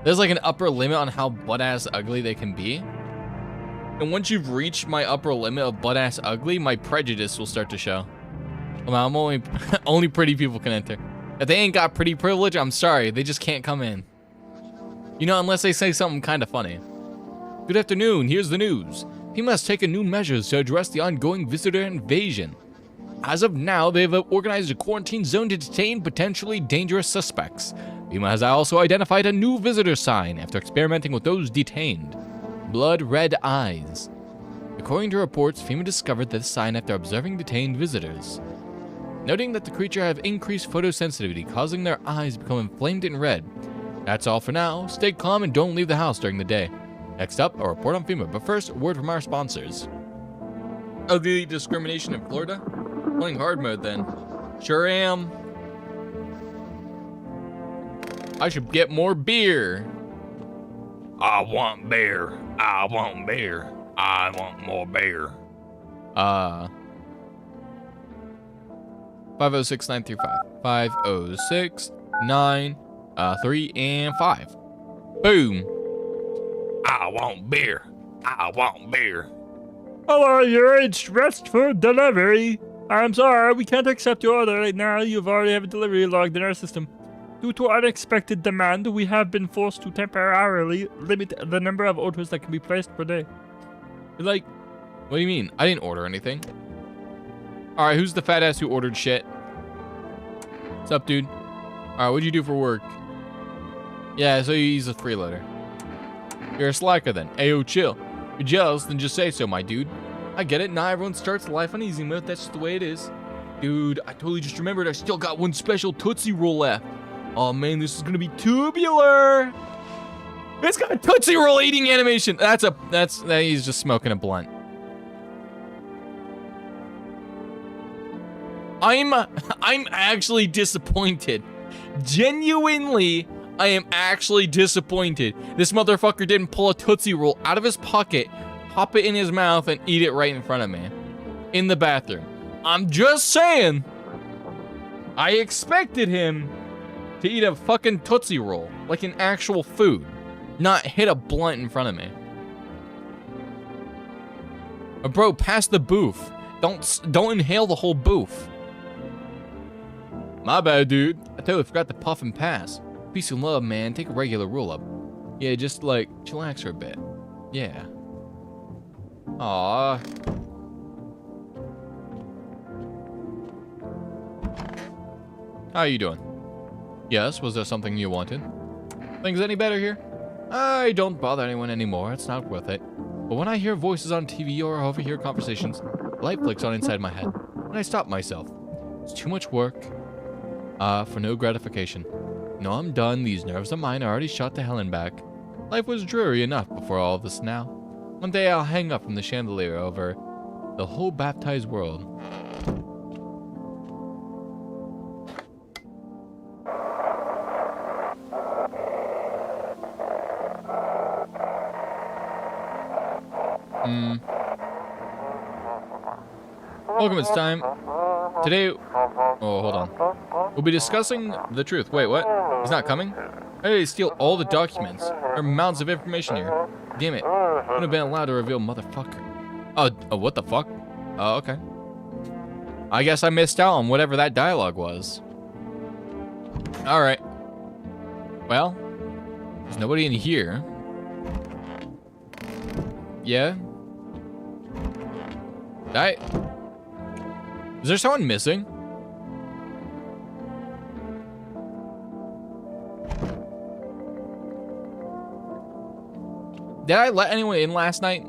There's like an upper limit on how butt-ass ugly they can be. And once you've reached my upper limit of butt-ass ugly, my prejudice will start to show. Well, I'm only pretty people can enter. If they ain't got pretty privilege, I'm sorry, they just can't come in. You know, unless they say something kind of funny. Good afternoon, here's the news. FEMA has taken new measures to address the ongoing visitor invasion. As of now, they've organized a quarantine zone to detain potentially dangerous suspects. FEMA has also identified a new visitor sign after experimenting with those detained. Blood red eyes. According to reports, FEMA discovered this sign after observing detained visitors. Noting that the creature have increased photosensitivity, causing their eyes to become inflamed and red. That's all for now. Stay calm and don't leave the house during the day. Next up, a report on FEMA, but first, a word from our sponsors. Ugly discrimination in Florida? Playing hard mode then. Sure am. I should get more beer. I want beer. I want beer. I want more beer. 506 935. 506 9 3 and 5. Boom. I want beer. I want beer. Hello, you're aged rest for delivery. I'm sorry, we can't accept your order right now. You've already have a delivery logged in our system. Due to unexpected demand, we have been forced to temporarily limit the number of orders that can be placed per day. Like, what do you mean? I didn't order anything. All right, who's the fat ass who ordered shit? What's up, dude? All right, what'd you do for work? Yeah, so you use a freeloader. You're a slacker then. Ayo, chill. You're jealous, then just say so, my dude. I get it. Not everyone starts life on easy mode. That's just the way it is. Dude, I totally just remembered I still got one special Tootsie Roll left. Oh man, this is gonna be tubular. It's got a Tootsie Roll eating animation. He's just smoking a blunt. I'm actually disappointed. Genuinely, I am actually disappointed. This motherfucker didn't pull a Tootsie Roll out of his pocket, pop it in his mouth, and eat it right in front of me. In the bathroom. I'm just saying. I expected him to eat a fucking Tootsie Roll. Like an actual food. Not hit a blunt in front of me. Bro, pass the booth. Don't inhale the whole booth. My bad, dude. I totally forgot to puff and pass. Peace and love, man. Take a regular roll up. Yeah, just like chillax for a bit. Yeah. Aww. How you doing? Yes, was there something you wanted? Things any better here? I don't bother anyone anymore. It's not worth it. But when I hear voices on TV or overhear conversations, light flicks on inside my head, and I stop myself. It's too much work. For no gratification. No, I'm done. These nerves of mine are already shot to hell and back. Life was dreary enough before all of this now. One day I'll hang up from the chandelier over the whole baptized world. Welcome, it's time. Today... Oh, hold on. We'll be discussing the truth. Wait, what? He's not coming? I did steal all the documents. There are mounds of information here. Damn it. I wouldn't have been allowed to reveal motherfucker. Oh, what the fuck? Oh, okay. I guess I missed out on whatever that dialogue was. Alright. Well, there's nobody in here. Yeah? Is there someone missing? Did I let anyone in last night?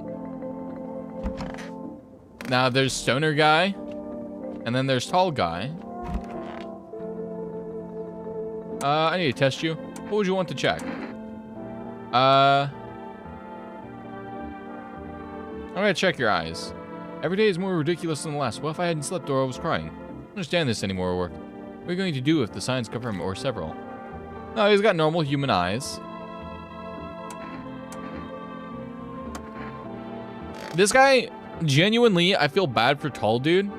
Now there's stoner guy, and then there's tall guy. I need to test you. What would you want to check? I'm gonna check your eyes. Every day is more ridiculous than the last. What if I hadn't slept or I was crying? I don't understand this anymore. What are you going to do if the signs confirm or several? No, he's got normal human eyes. This guy, genuinely, I feel bad for tall dude.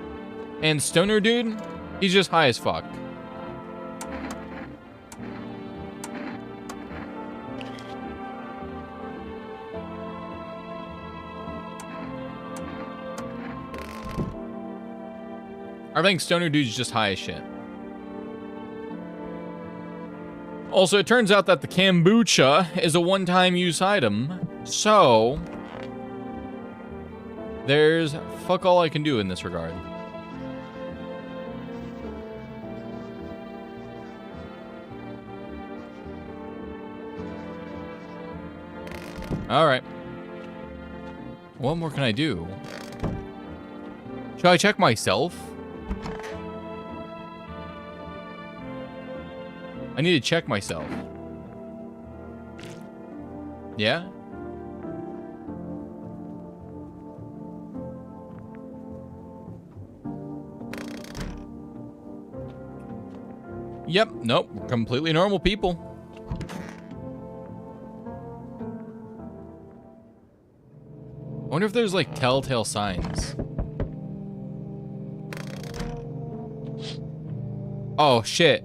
And stoner dude, he's just high as fuck. I think stoner dude's just high as shit. Also, it turns out that the kombucha is a one-time use item, so there's fuck all I can do in this regard. All right. What more can I do? Should I check myself? I need to check myself. Yeah? Yep, nope, completely normal people. I wonder if there's like telltale signs. Oh, shit.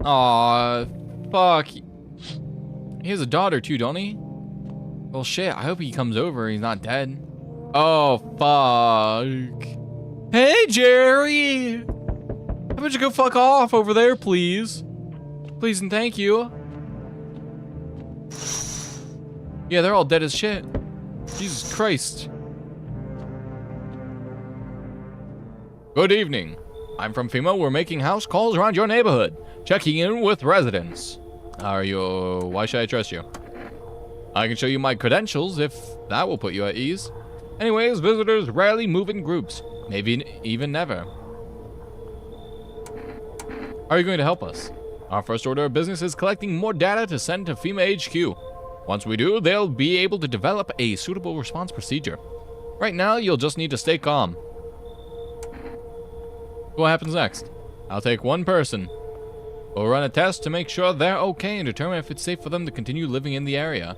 Aw, fuck. He has a daughter too, don't he? Well, shit, I hope he comes over and he's not dead. Oh, fuck. Hey, Jerry. How about you go fuck off over there, please? Please and thank you. Yeah, they're all dead as shit. Jesus Christ. Good evening. I'm from FEMA. We're making house calls around your neighborhood, checking in with residents. Are you... Why should I trust you? I can show you my credentials if that will put you at ease. Anyways, visitors rarely move in groups, maybe even never. How are you going to help us? Our first order of business is collecting more data to send to FEMA HQ. Once we do, they'll be able to develop a suitable response procedure. Right now, you'll just need to stay calm. What happens next? I'll take one person. We'll run a test to make sure they're okay and determine if it's safe for them to continue living in the area.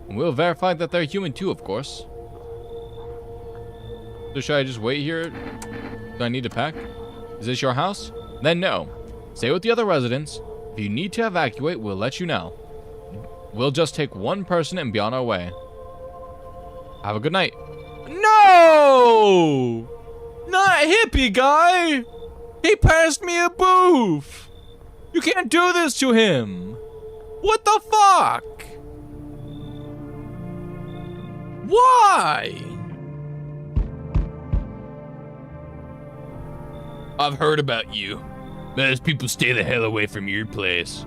And we'll verify that they're human too, of course. So should I just wait here? Do I need to pack? Is this your house? Then no. Stay with the other residents. If you need to evacuate, we'll let you know. We'll just take one person and be on our way. Have a good night. No! Not hippie guy! He passed me a booth! You can't do this to him! What the fuck? Why? I've heard about you. Most people stay the hell away from your place.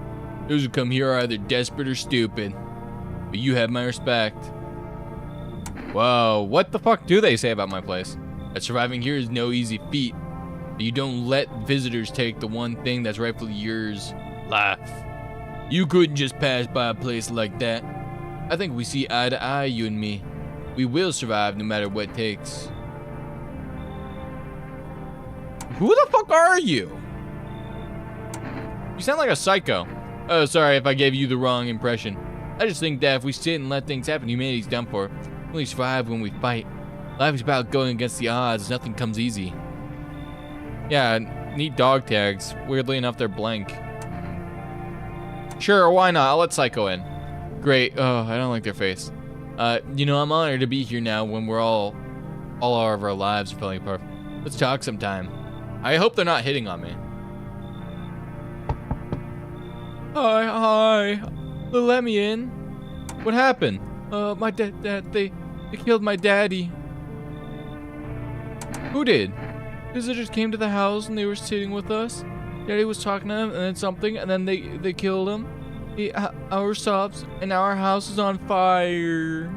Those who come here are either desperate or stupid. But you have my respect. Whoa, what the fuck do they say about my place? That surviving here is no easy feat. You don't let visitors take the one thing that's rightfully yours, life. You couldn't just pass by a place like that. I think we see eye to eye, you and me. We will survive no matter what it takes. Who the fuck are you? You sound like a psycho. Oh, sorry if I gave you the wrong impression. I just think that if we sit and let things happen, humanity's done for. We only survive when we fight. Life is about going against the odds. Nothing comes easy. Yeah, neat dog tags. Weirdly enough, they're blank. Sure, why not? I'll let Psycho in. Great. Oh, I don't like their face. You know, I'm honored to be here now when we're all of our lives are feeling perfect. Let's talk sometime. I hope they're not hitting on me. Hi. Let me in. What happened? My dad, they killed my daddy. Who did? Visitors came to the house and they were sitting with us. Daddy was talking to them and then something and then they killed him. Our stops and now our house is on fire.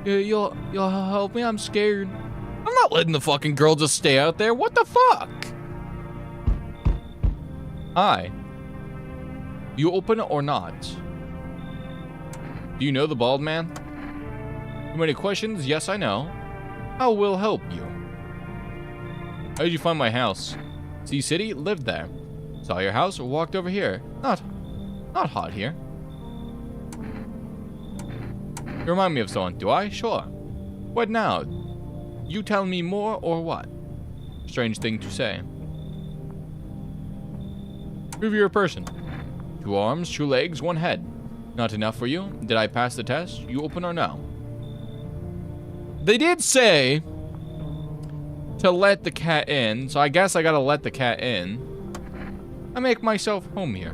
You'll help me? I'm scared. I'm not letting the fucking girl just stay out there. What the fuck? Hi. You open or not? Do you know the bald man? Too many questions? Yes, I know. How will help you? How did you find my house? Sea City? Lived there. Saw your house, walked over here. Not hot here. You remind me of someone, do I? Sure. What now? You tell me more or what? Strange thing to say. Prove you're a person. 2 arms, 2 legs, 1 head. Not enough for you? Did I pass the test? You open or no? They did say to let the cat in, so I guess I gotta let the cat in. I make myself home here.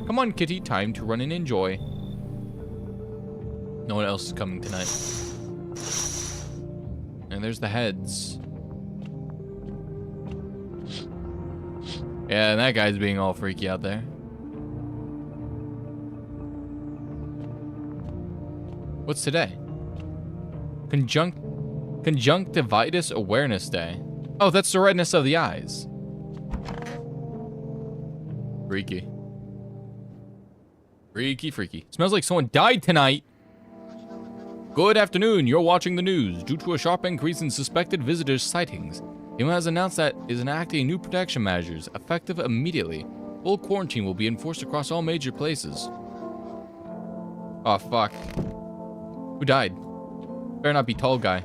Come on, kitty, time to run and enjoy. No one else is coming tonight. And there's the heads. Yeah, and that guy's being all freaky out there. What's today? Conjunctivitis Awareness Day. Oh, that's the redness of the eyes. Freaky. Freaky. Smells like someone died tonight. Good afternoon. You're watching the news. Due to a sharp increase in suspected visitors' sightings, FEMA has announced that it is enacting new protection measures effective immediately. Full quarantine will be enforced across all major places. Oh, fuck. Who died? Better not be tall guy.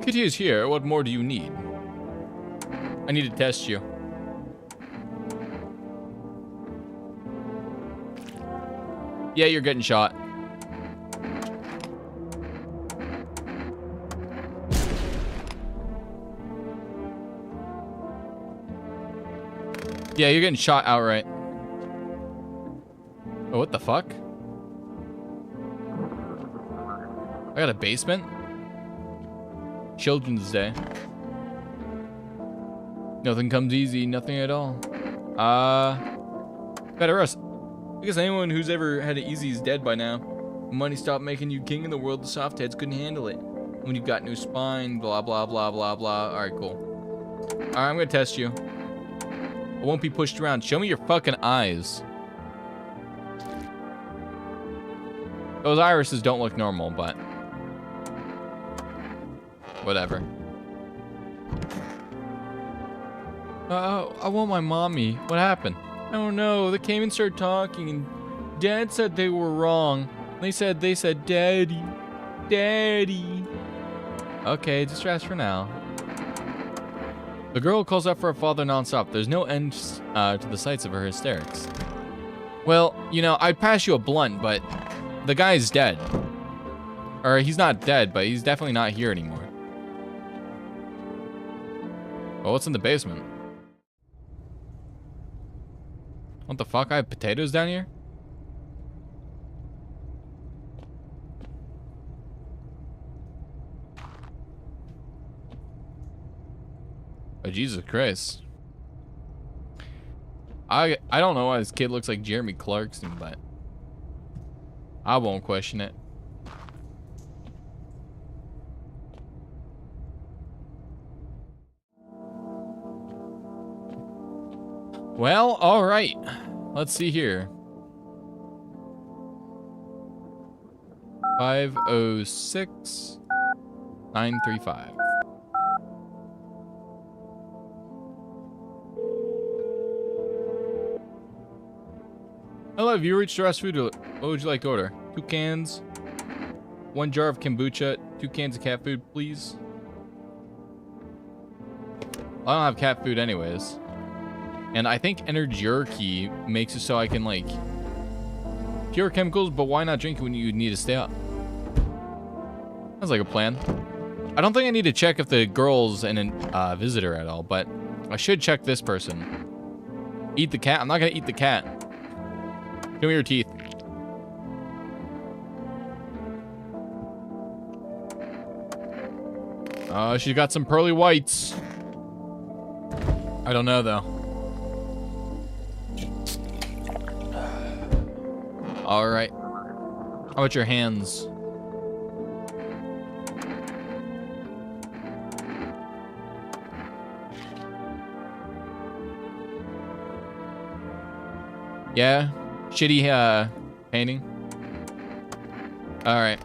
Kitty is here. What more do you need? I need to test you. Yeah, you're getting shot. Yeah, you're getting shot outright. Oh, what the fuck? I got a basement? Children's Day. Nothing comes easy, nothing at all. Better us. I guess anyone who's ever had it easy is dead by now. When money stopped making you king in the world, the soft heads couldn't handle it. When you've got no spine, blah, blah, blah, blah, blah. Alright, cool. Alright, I'm gonna test you. I won't be pushed around. Show me your fucking eyes. Those irises don't look normal, but whatever. I want my mommy. What happened? I don't know. They came and started talking, and Dad said they were wrong. They said, Daddy. Daddy. Okay, just rest for now. The girl calls out for her father nonstop. There's no end to the sights of her hysterics. Well, you know, I'd pass you a blunt, but the guy's dead. Or he's not dead, but he's definitely not here anymore. Well, what's in the basement? What the fuck? I have potatoes down here? Oh, Jesus Christ. I don't know why this kid looks like Jeremy Clarkson, but I won't question it. Well, all right. Let's see here. 506 935. Hello, have you reached Rest Food? What would you like to order? 2 cans, 1 jar of kombucha, 2 cans of cat food, please. I don't have cat food anyways. And I think Energy makes it so I can, like, cure chemicals, but why not drink it when you need to stay up? Sounds like a plan. I don't think I need to check if the girl's an visitor at all, but I should check this person. Eat the cat? I'm not gonna eat the cat. Show me your teeth. She's got some pearly whites. I don't know, though. All right. How about your hands? Yeah. Shitty, painting. All right.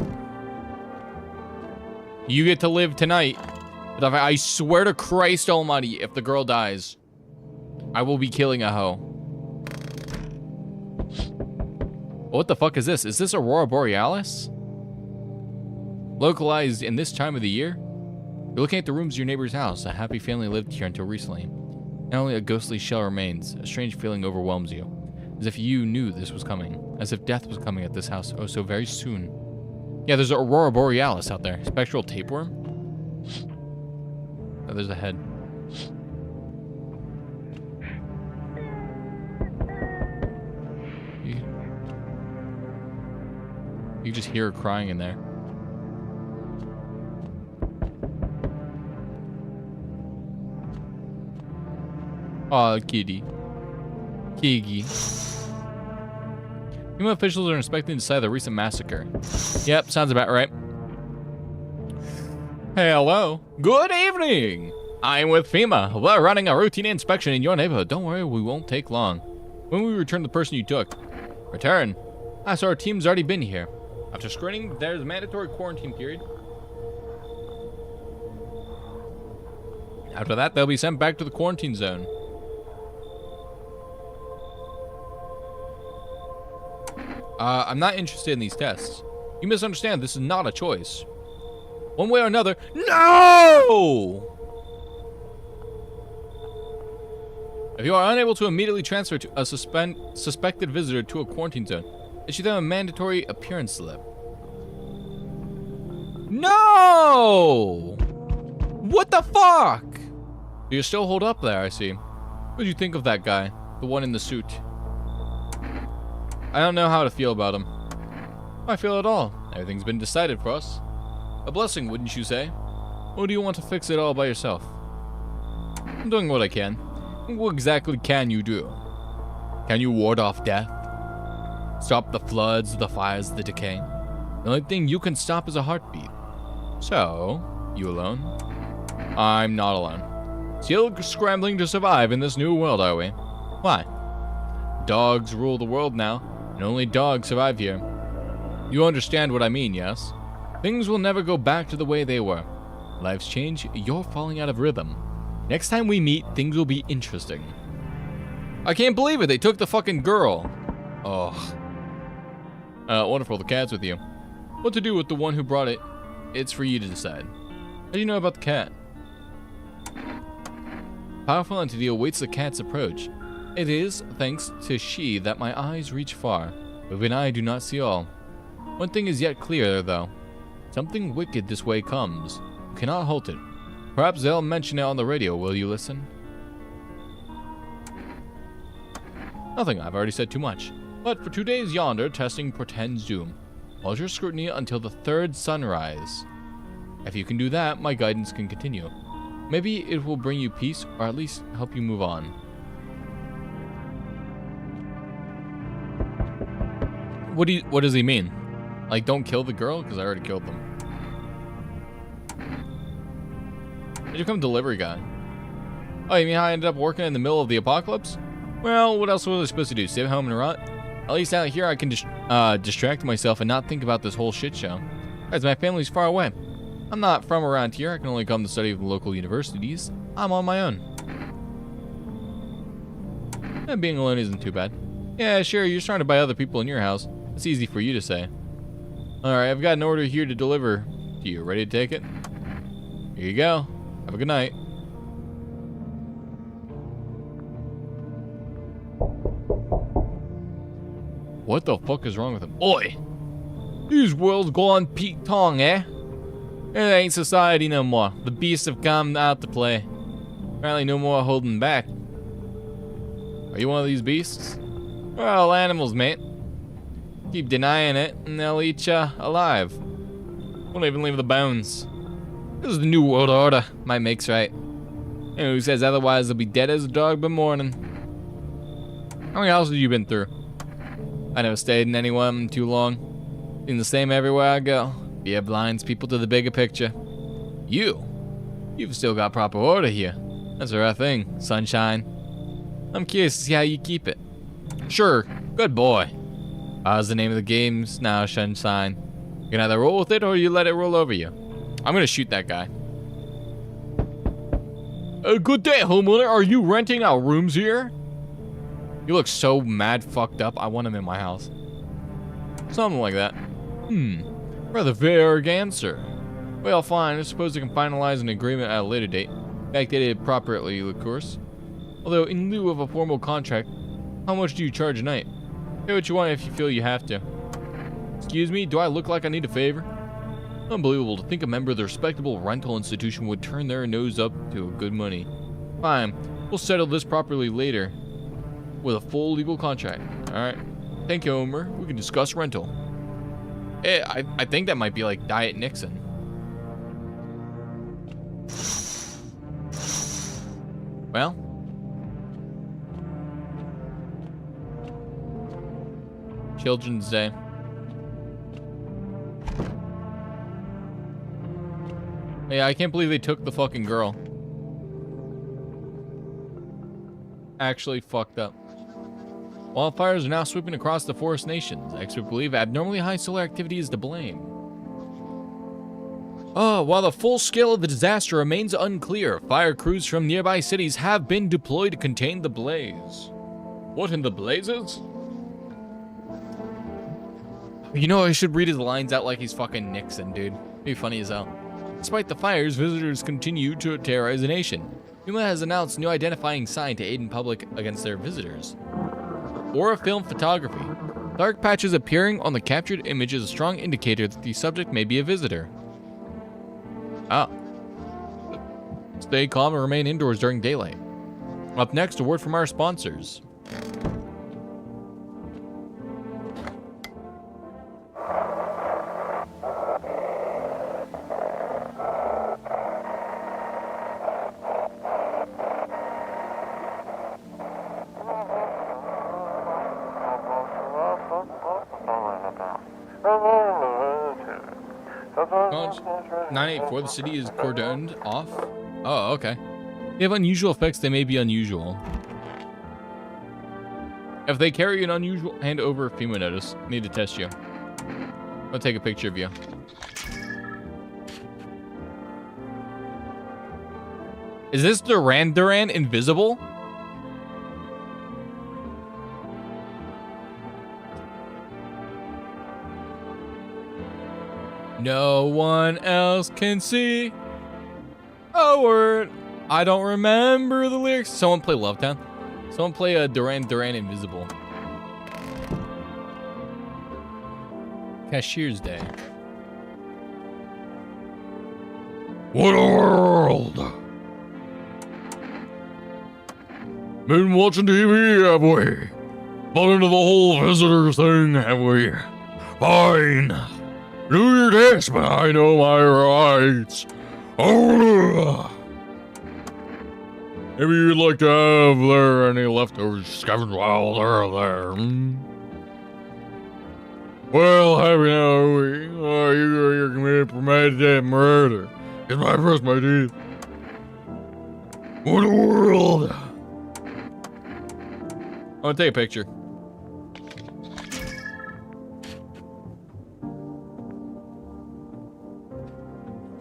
You get to live tonight. But I swear to Christ almighty, if the girl dies, I will be killing a hoe. What the fuck is this? Is this Aurora Borealis? Localized in this time of the year? You're looking at the rooms of your neighbor's house. A happy family lived here until recently. Now only a ghostly shell remains. A strange feeling overwhelms you. As if you knew this was coming. As if death was coming at this house oh so very soon. Yeah, there's an Aurora Borealis out there. Spectral tapeworm? Oh, there's a head. You just hear her crying in there. Aw, kitty. Kigi. Human officials are inspecting the site of the recent massacre. Yep, sounds about right. Hello. Good evening. I'm with FEMA. We're running a routine inspection in your neighborhood. Don't worry, we won't take long. When will we return the person you took? Return? So our team's already been here. After screening, there's a mandatory quarantine period. After that, they'll be sent back to the quarantine zone. I'm not interested in these tests. You misunderstand, this is not a choice. One way or another. No! If you are unable to immediately transfer to a suspected visitor to a quarantine zone, issue them a mandatory appearance slip. No! What the fuck? You still hold up there, I see. What do you think of that guy? The one in the suit. I don't know how to feel about him. I feel at all. Everything's been decided for us. A blessing, wouldn't you say? Or do you want to fix it all by yourself? I'm doing what I can. What exactly can you do? Can you ward off death? Stop the floods, the fires, the decay? The only thing you can stop is a heartbeat. So, you alone? I'm not alone. Still scrambling to survive in this new world, are we? Why? Dogs rule the world now, and only dogs survive here. You understand what I mean, yes? Things will never go back to the way they were. Life's change, you're falling out of rhythm. Next time we meet, things will be interesting. I can't believe it, they took the fucking girl. Ugh. Wonderful, the cat's with you. What to do with the one who brought it, it's for you to decide. How do you know about the cat? Powerful entity awaits the cat's approach. It is, thanks to she, that my eyes reach far, but when I do not see all. One thing is yet clear, though. Something wicked this way comes. You cannot halt it. Perhaps they'll mention it on the radio, will you listen? Nothing, I've already said too much. But for 2 days yonder, testing portends doom. Hold your scrutiny until the third sunrise. If you can do that, my guidance can continue. Maybe it will bring you peace, or at least help you move on. What does he mean? Like, don't kill the girl? Because I already killed them. Did you become delivery guy? Oh, you mean how I ended up working in the middle of the apocalypse? Well, what else was I supposed to do? Stay home and rot? At least out here I can distract myself and not think about this whole shit show. Guys, my family's far away. I'm not from around here. I can only come to study at the local universities. I'm on my own. And being alone isn't too bad. Yeah, sure, you're surrounded by other people in your house. It's easy for you to say. Alright, I've got an order here to deliver to you. Ready to take it? Here you go. Have a good night. What the fuck is wrong with him? Oi! These world's gone Pete Tong, eh? It ain't society no more. The beasts have come out to play. Apparently no more holding back. Are you one of these beasts? We're all animals, mate. Keep denying it, and they'll eat ya alive. Won't even leave the bones. This is the new world order. My make's right. And who says otherwise, they'll be dead as a dog by morning. How many houses have you been through? I never stayed in anyone too long. Been the same everywhere I go. Fear blinds people to the bigger picture. You've still got proper order here. That's a rare thing, sunshine. I'm curious to see how you keep it. Sure, good boy. How's the name of the games now, sunshine? You can either roll with it or you let it roll over you. I'm gonna shoot that guy. Good day, homeowner. Are you renting out rooms here? You look so mad fucked up. I want him in my house. Something like that. Rather vague answer. Well, fine. I suppose I can finalize an agreement at a later date. Backdated properly, of course. Although, in lieu of a formal contract, how much do you charge a night? Pay what you want if you feel you have to. Excuse me, do I look like I need a favor? Unbelievable to think a member of the respectable rental institution would turn their nose up to good money. Fine, we'll settle this properly later with a full legal contract. Alright. Thank you, Homer. We can discuss rental. I think that might be like Diet Nixon. Well. Children's Day. Yeah, I can't believe they took the fucking girl. Actually fucked up. Wildfires are now sweeping across the forest nations. Experts believe abnormally high solar activity is to blame. While the full scale of the disaster remains unclear, fire crews from nearby cities have been deployed to contain the blaze. What in the blazes? You know, I should read his lines out like he's fucking Nixon, dude. It'd be funny as hell. Despite the fires, visitors continue to terrorize the nation. Yuma has announced new identifying sign to aid in public against their visitors. Aura film photography. Dark patches appearing on the captured image is a strong indicator that the subject may be a visitor. Ah. Stay calm and remain indoors during daylight. Up next, a word from our sponsors. Launch 984, the city is cordoned off. Oh, okay. They have unusual effects, they may be unusual. If they carry an unusual, hand over FEMA notice. Need to test you. I'll take a picture of you. Is this Duran Duran invisible? No one else can see a word. I don't remember the lyrics. Someone play Love Town. Someone play a Duran Duran Invisible. Cashier's Day. What a world! Been watching TV, have we? Bought into the whole visitor thing, have we? Fine. Do your dance, but I know my rights. Oh. Maybe you'd like to have there any leftovers scavenged while they're there. Well, have you know, you're committed premeditated murder. It's my brush my teeth. What a world! I want to take a picture.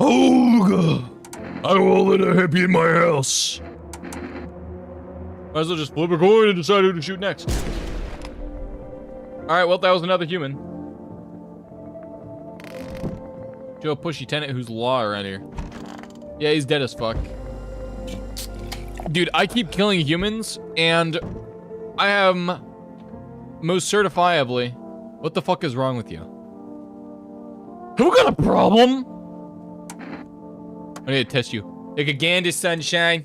Oh, I will let a hippie in my house. Might as well just flip a coin and decide who to shoot next. Alright, well, that was another human. Joe Pushy Tenant who's law around here. Yeah, he's dead as fuck. Dude, I keep killing humans, and I am most certifiably... What the fuck is wrong with you? Who got a problem? I need to test you. Like a gander, sunshine.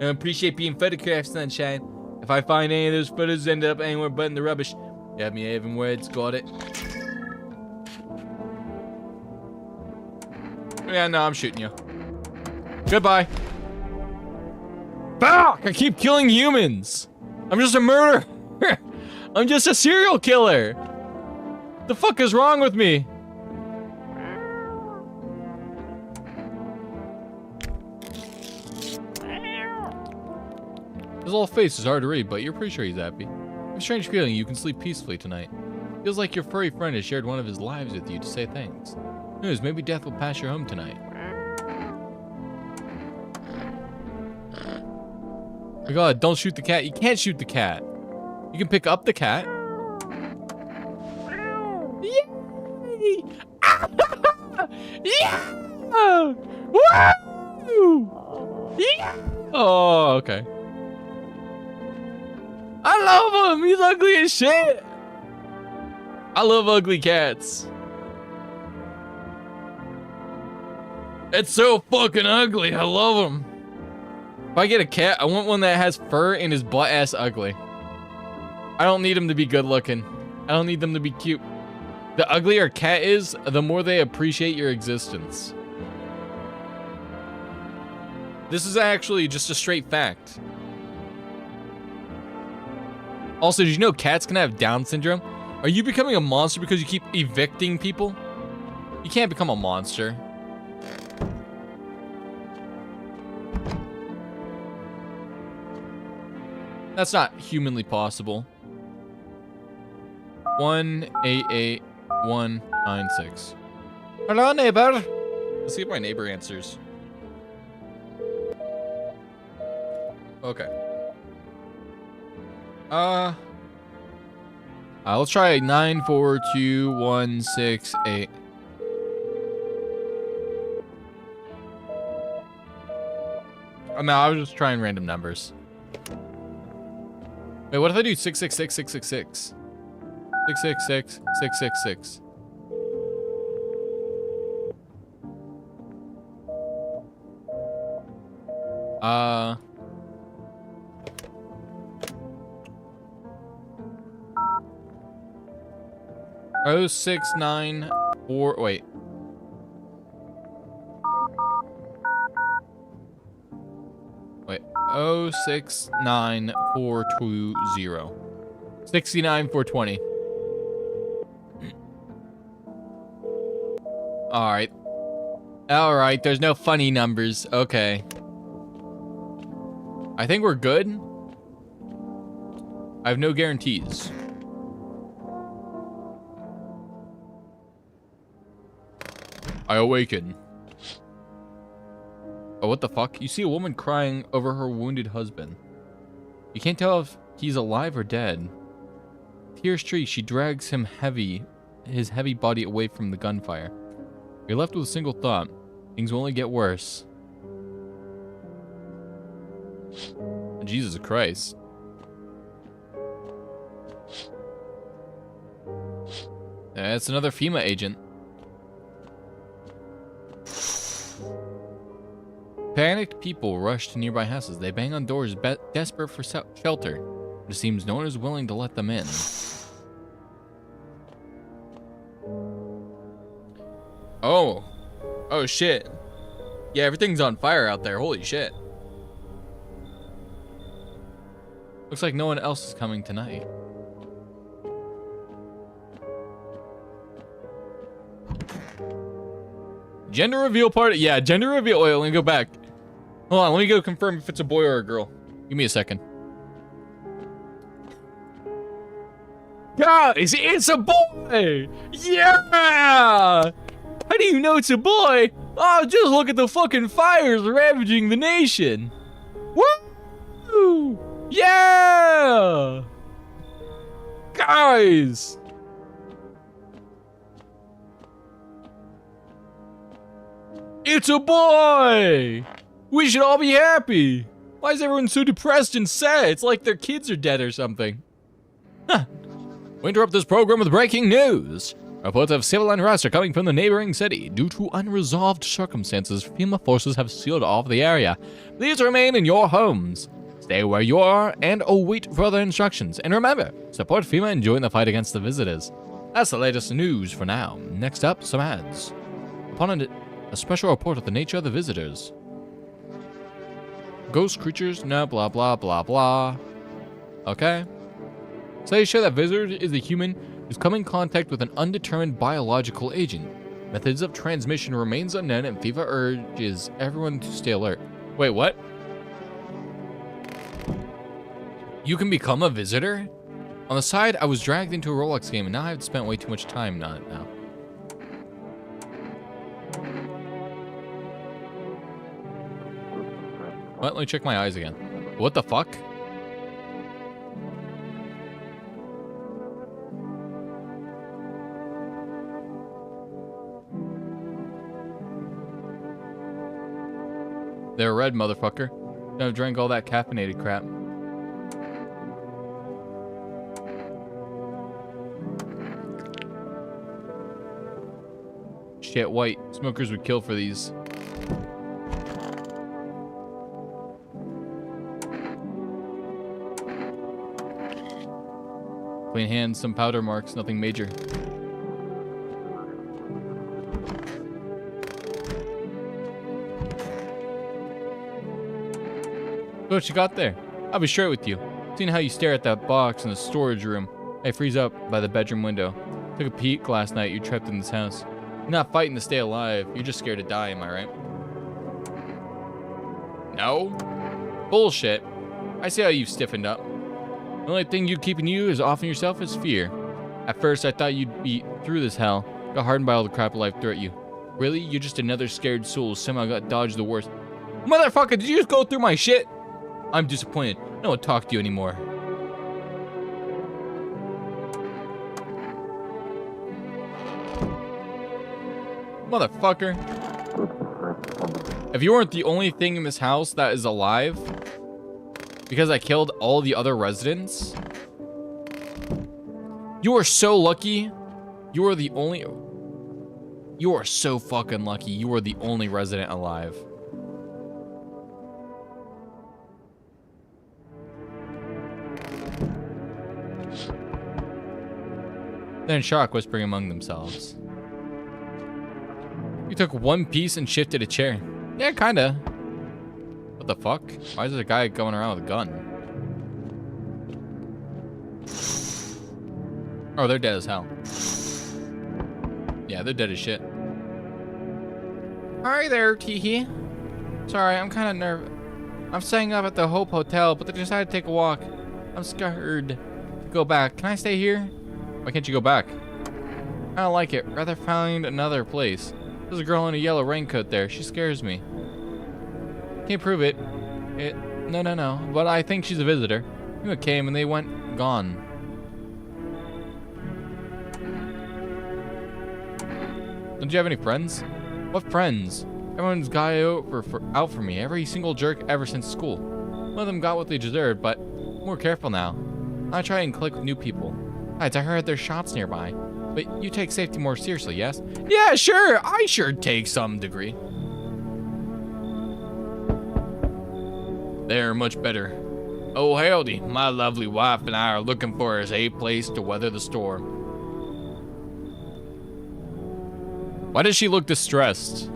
I appreciate being photographed, sunshine. If I find any of those photos end up anywhere but in the rubbish, you have me having words, got it? Yeah, no, I'm shooting you. Goodbye. Fuck! I keep killing humans. I'm just a murderer. I'm just a serial killer. The fuck is wrong with me? His little face is hard to read, but you're pretty sure he's happy. I have a strange feeling you can sleep peacefully tonight. Feels like your furry friend has shared one of his lives with you to say thanks. Who knows, maybe death will pass your home tonight. Oh my god, don't shoot the cat. You can't shoot the cat. You can pick up the cat. Yay! Yeah! Woo! Yeah! Oh, okay. I love him. He's ugly as shit. I love ugly cats. It's so fucking ugly. I love him. If I get a cat, I want one that has fur and is butt ass ugly. I don't need them to be good looking. I don't need them to be cute. The uglier a cat is, the more they appreciate your existence. This is actually just a straight fact. Also, did you know cats can have Down syndrome? Are you becoming a monster because you keep evicting people? You can't become a monster. That's not humanly possible. 188196. Hello, neighbor. Let's see if my neighbor answers. Okay. Let's try 942-168. No, I was just trying random numbers. Wait, what if I do 666 666? 666 666. Oh 694. Wait. Wait. 069420. 69420. Alright. Alright, there's no funny numbers. Okay. I think we're good. I have no guarantees. I awaken. Oh, what the fuck? You see a woman crying over her wounded husband. You can't tell if he's alive or dead. Tears streak, she drags his heavy body away from the gunfire. You're left with a single thought. Things will only get worse. Jesus Christ. That's another FEMA agent. Panicked people rush to nearby houses. They bang on doors, desperate for shelter. But it seems no one is willing to let them in. Oh. Oh, shit. Yeah, everything's on fire out there. Holy shit. Looks like no one else is coming tonight. Gender reveal party. Yeah, gender reveal. Wait, let me go back. Hold on, let me go confirm if it's a boy or a girl. Give me a second. Guys, it's a boy! Yeah! How do you know it's a boy? Oh, just look at the fucking fires ravaging the nation. Woo! Yeah! Guys! It's a boy! We should all be happy. Why is everyone so depressed and sad? It's like their kids are dead or something. Huh. We interrupt this program with breaking news. Reports of civil unrest are coming from the neighboring city. Due to unresolved circumstances, FEMA forces have sealed off the area. Please remain in your homes. Stay where you are and await further instructions. And remember, support FEMA and join the fight against the visitors. That's the latest news for now. Next up, some ads. Upon a special report of the nature of the visitors. Ghost creatures, no, blah, blah, blah, blah. Okay. Studies show that visitor is a human who's come in contact with an undetermined biological agent. Methods of transmission remains unknown and FIFA urges everyone to stay alert. Wait, what? You can become a visitor? On the side, I was dragged into a Roblox game and now I've spent way too much time on it now. What? Let me check my eyes again. What the fuck? They're red, motherfucker. I've drank all that caffeinated crap. Shit, white. Smokers would kill for these. Clean hands, some powder marks, nothing major. What you got there? I'll be straight with you. Seeing how you stare at that box in the storage room. I freeze up by the bedroom window. Took a peek last night. You're trapped in this house. You're not fighting to stay alive. You're just scared to die, am I right? No? Bullshit. I see how you've stiffened up. The only thing you keeping you is offing yourself is fear. At first, I thought you'd be through this hell. Got hardened by all the crap life threw at you. Really? You're just another scared soul who somehow got dodged the worst. Motherfucker, did you just go through my shit? I'm disappointed. I don't want to talk to you anymore. Motherfucker. If you weren't the only thing in this house that is alive, because I killed all the other residents, you are so lucky. You are the only... You are so fucking lucky. You are the only resident alive. They're in shock, whispering among themselves. You took one piece and shifted a chair. Yeah, kinda. What the fuck? Why is there a guy going around with a gun? Oh, they're dead as hell. Yeah, they're dead as shit. Hi there, Teehee. Sorry, I'm kind of nervous. I'm staying up at the Hope Hotel, but I decided to take a walk. I'm scared to go back. Can I stay here? Why can't you go back? I don't like it. Rather find another place. There's a girl in a yellow raincoat there. She scares me. Can't prove it. No. But I think she's a visitor. You came and they went gone. Don't you have any friends? What friends? Everyone's got out for me. Every single jerk ever since school. One of them got what they deserved, but more careful now. I try and click with new people. Besides, I heard there's shots nearby. But you take safety more seriously, yes? Yeah, sure. I sure take some degree. They're much better. Oh, howdy. My lovely wife and I are looking for a safe place to weather the storm. Why does she look distressed?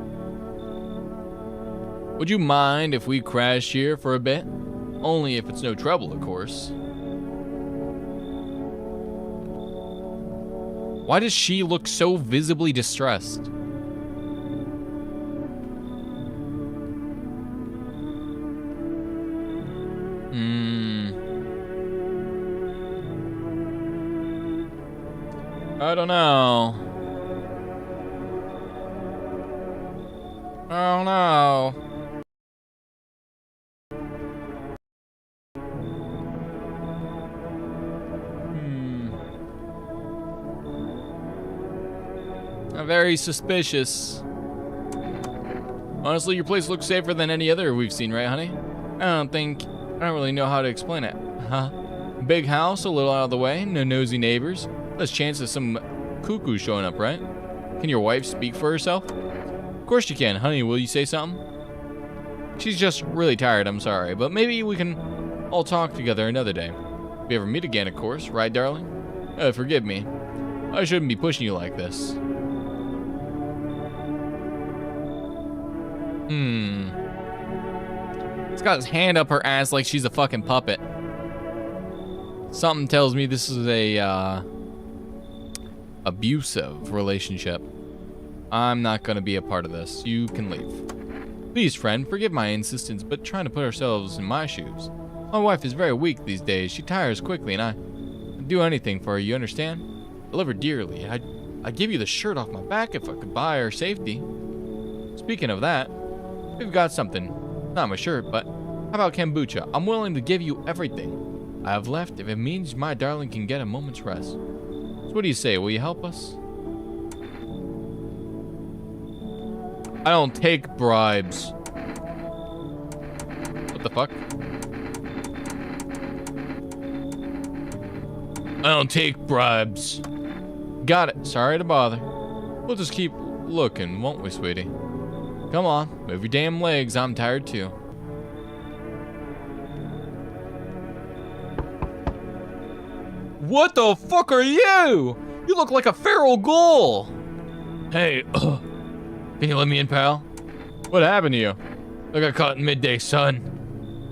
Would you mind if we crash here for a bit? Only if it's no trouble, of course. Why does she look so visibly distressed? I don't know. Oh no. I'm very suspicious. Honestly, your place looks safer than any other we've seen, right, honey? I don't really know how to explain it. Huh? Big house, a little out of the way, no nosy neighbors. Less chance of some cuckoo showing up, right? Can your wife speak for herself? Of course you can. Honey, will you say something? She's just really tired, I'm sorry. But maybe we can all talk together another day. If we ever meet again, of course. Right, darling? Forgive me. I shouldn't be pushing you like this. It's got his hand up her ass like she's a fucking puppet. Something tells me this is a, abusive relationship. I'm not gonna be a part of this. You can leave. Please, friend, forgive my insistence, but trying to put ourselves in my shoes. My wife is very weak these days. She tires quickly, and I'd do anything for her, you understand? I love her dearly. I'd give you the shirt off my back if I could buy her safety. Speaking of that, we've got something. Not my shirt, but how about kombucha? I'm willing to give you everything I have left if it means my darling can get a moment's rest. So what do you say? Will you help us? I don't take bribes. What the fuck? I don't take bribes. Got it. Sorry to bother. We'll just keep looking, won't we, sweetie? Come on, move your damn legs. I'm tired too. What the fuck are you? You look like a feral ghoul. Hey, can you let me in, pal? What happened to you? I got caught in midday sun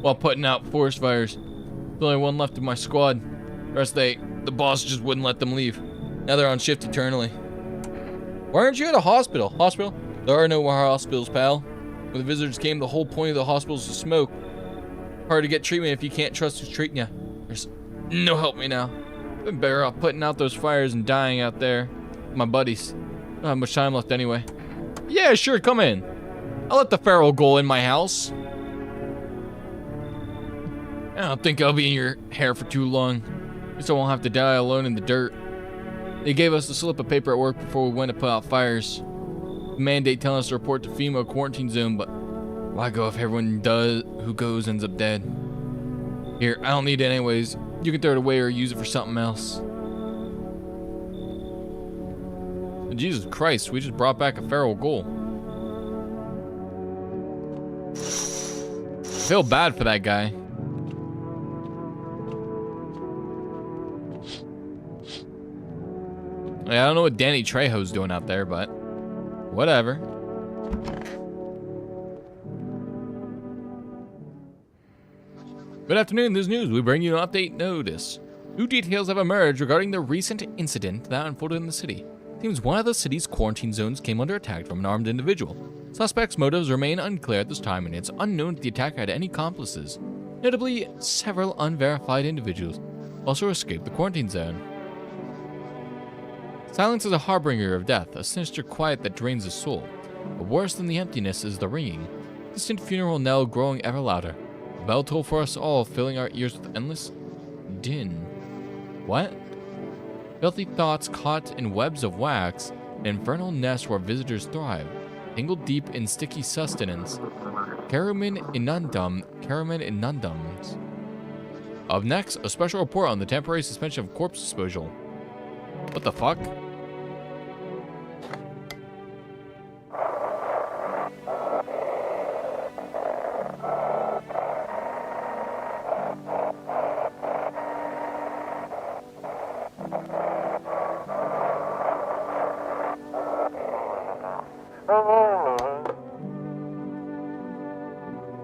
while putting out forest fires. There's only one left of my squad. The rest the boss just wouldn't let them leave. Now they're on shift eternally. Why aren't you at a hospital? Hospital? There are no more hospitals, pal. When the visitors came, the whole point of the hospital is to smoke. Hard to get treatment if you can't trust who's treating you. There's no help me now. Been better off putting out those fires and dying out there. My buddies. Don't have much time left anyway. Yeah, sure, come in. I'll let the feral ghoul in my house. I don't think I'll be in your hair for too long. At least I won't have to die alone in the dirt. They gave us a slip of paper at work before we went to put out fires. The mandate telling us to report to FEMA quarantine zone, but Why go if everyone who goes ends up dead? Here, I don't need it anyways. You can throw it away or use it for something else. Jesus Christ, we just brought back a feral ghoul. I feel bad for that guy. I don't know what Danny Trejo's doing out there, but whatever. Good afternoon, this news. We bring you an update notice. New details have emerged regarding the recent incident that unfolded in the city. Seems one of the city's quarantine zones came under attack from an armed individual. Suspect's motives remain unclear at this time, and it's unknown if the attacker had any accomplices. Notably, several unverified individuals also escaped the quarantine zone. Silence is a harbinger of death, a sinister quiet that drains the soul. But worse than the emptiness is the ringing, distant funeral knell growing ever louder. A bell toll for us all, filling our ears with endless din. What? Filthy thoughts caught in webs of wax, an infernal nest where visitors thrive, tangled deep in sticky sustenance. Carumen inundums. Up next, a special report on the temporary suspension of corpse disposal. What the fuck?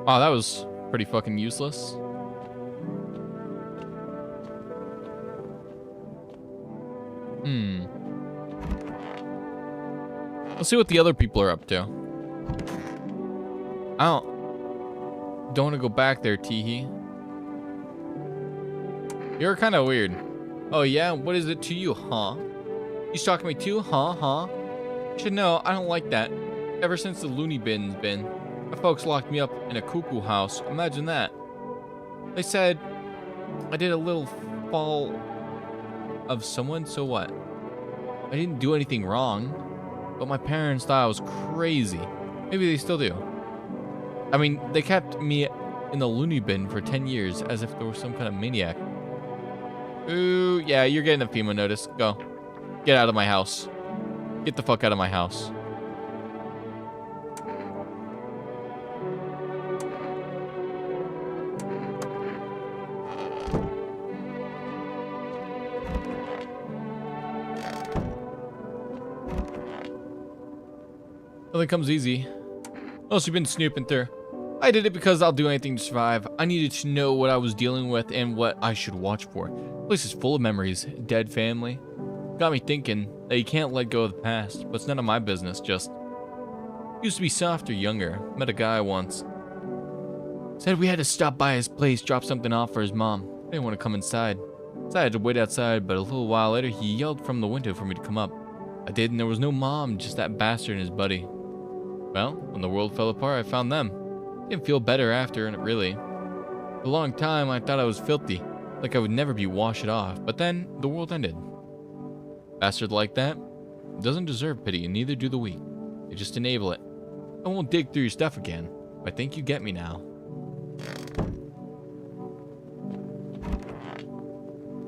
Oh, that was pretty fucking useless. Let's see what the other people are up to. I don't want to go back there, Teehee. You're kind of weird. Oh yeah? What is it to you, huh? You stalking me too, huh? You should know, I don't like that. Ever since the loony bin's been. My folks locked me up in a cuckoo house. Imagine that. They said I did a little fall of someone, so what? I didn't do anything wrong. But my parents thought I was crazy. Maybe they still do. I mean, they kept me in the loony bin for 10 years as if there was some kind of maniac. Ooh, yeah, you're getting a FEMA notice. Go. Get out of my house. Get the fuck out of my house. Nothing comes easy. Unless you've been snooping through. I did it because I'll do anything to survive. I needed to know what I was dealing with and what I should watch for. The place is full of memories. Dead family. Got me thinking that you can't let go of the past, but it's none of my business, just... Used to be softer, younger. Met a guy once. Said we had to stop by his place, drop something off for his mom. I didn't want to come inside. So I had to wait outside, but a little while later he yelled from the window for me to come up. I did, and there was no mom, just that bastard and his buddy. Well, when the world fell apart, I found them. Didn't feel better after, and really. For a long time, I thought I was filthy, like I would never be washed off, but then the world ended. Bastard like that doesn't deserve pity, and neither do the weak. They just enable it. I won't dig through your stuff again, but I think you get me now.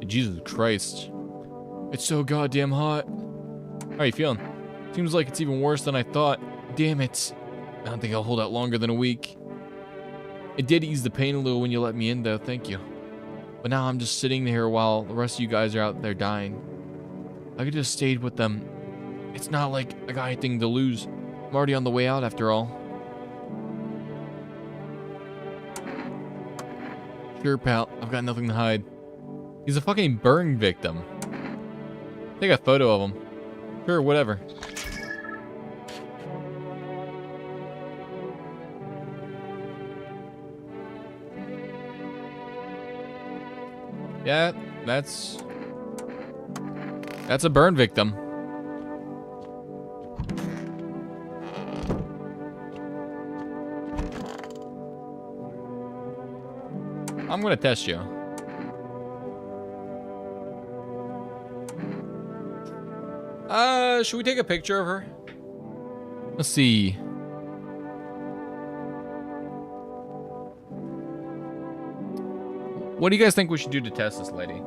Jesus Christ. It's so goddamn hot. How are you feeling? Seems like it's even worse than I thought. Damn it. I don't think I'll hold out longer than a week. It did ease the pain a little when you let me in, though. Thank you. But now I'm just sitting here while the rest of you guys are out there dying. I could have stayed with them. It's not like I got anything to lose. I'm already on the way out after all. Sure, pal. I've got nothing to hide. He's a fucking burn victim. Take a photo of him. Sure, whatever. Yeah, that's a burn victim. I'm gonna test you. Should we take a picture of her? Let's see. What do you guys think we should do to test this lady?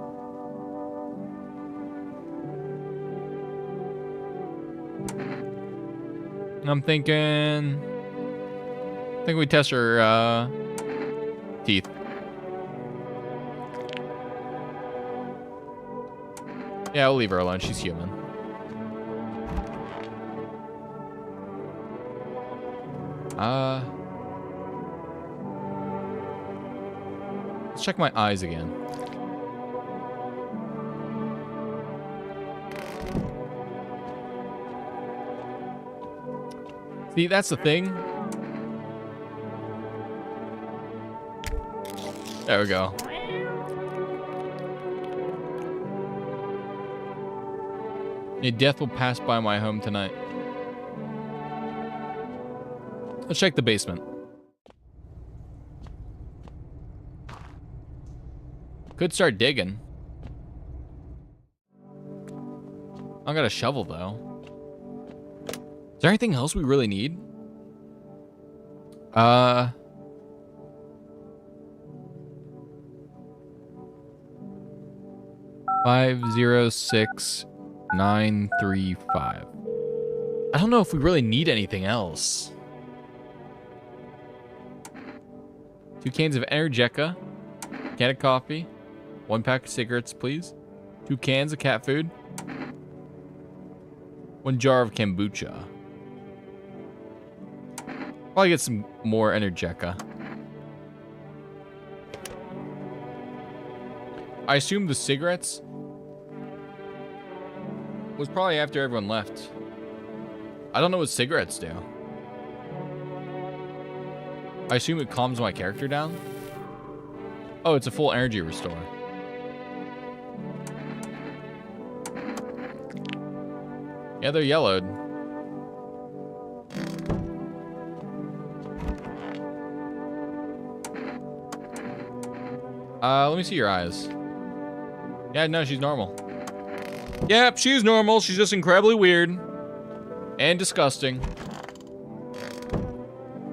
I'm thinking... I think we test her, teeth. Yeah, we'll leave her alone. She's human. Let's check my eyes again. See, that's the thing. There we go. A death will pass by my home tonight. Let's check the basement. Could start digging. I got a shovel though. Is there anything else we really need? 506935. I don't know if we really need anything else. 2 cans of Energeca, can of coffee, 1 pack of cigarettes, please. 2 cans of cat food, 1 jar of kombucha. Probably get some more Energeca. I assume the cigarettes was probably after everyone left. I don't know what cigarettes do. I assume it calms my character down. Oh, it's a full energy restore. Yeah, they're yellowed. Let me see your eyes. Yeah, no, she's normal. Yep, she's normal. She's just incredibly weird. And disgusting.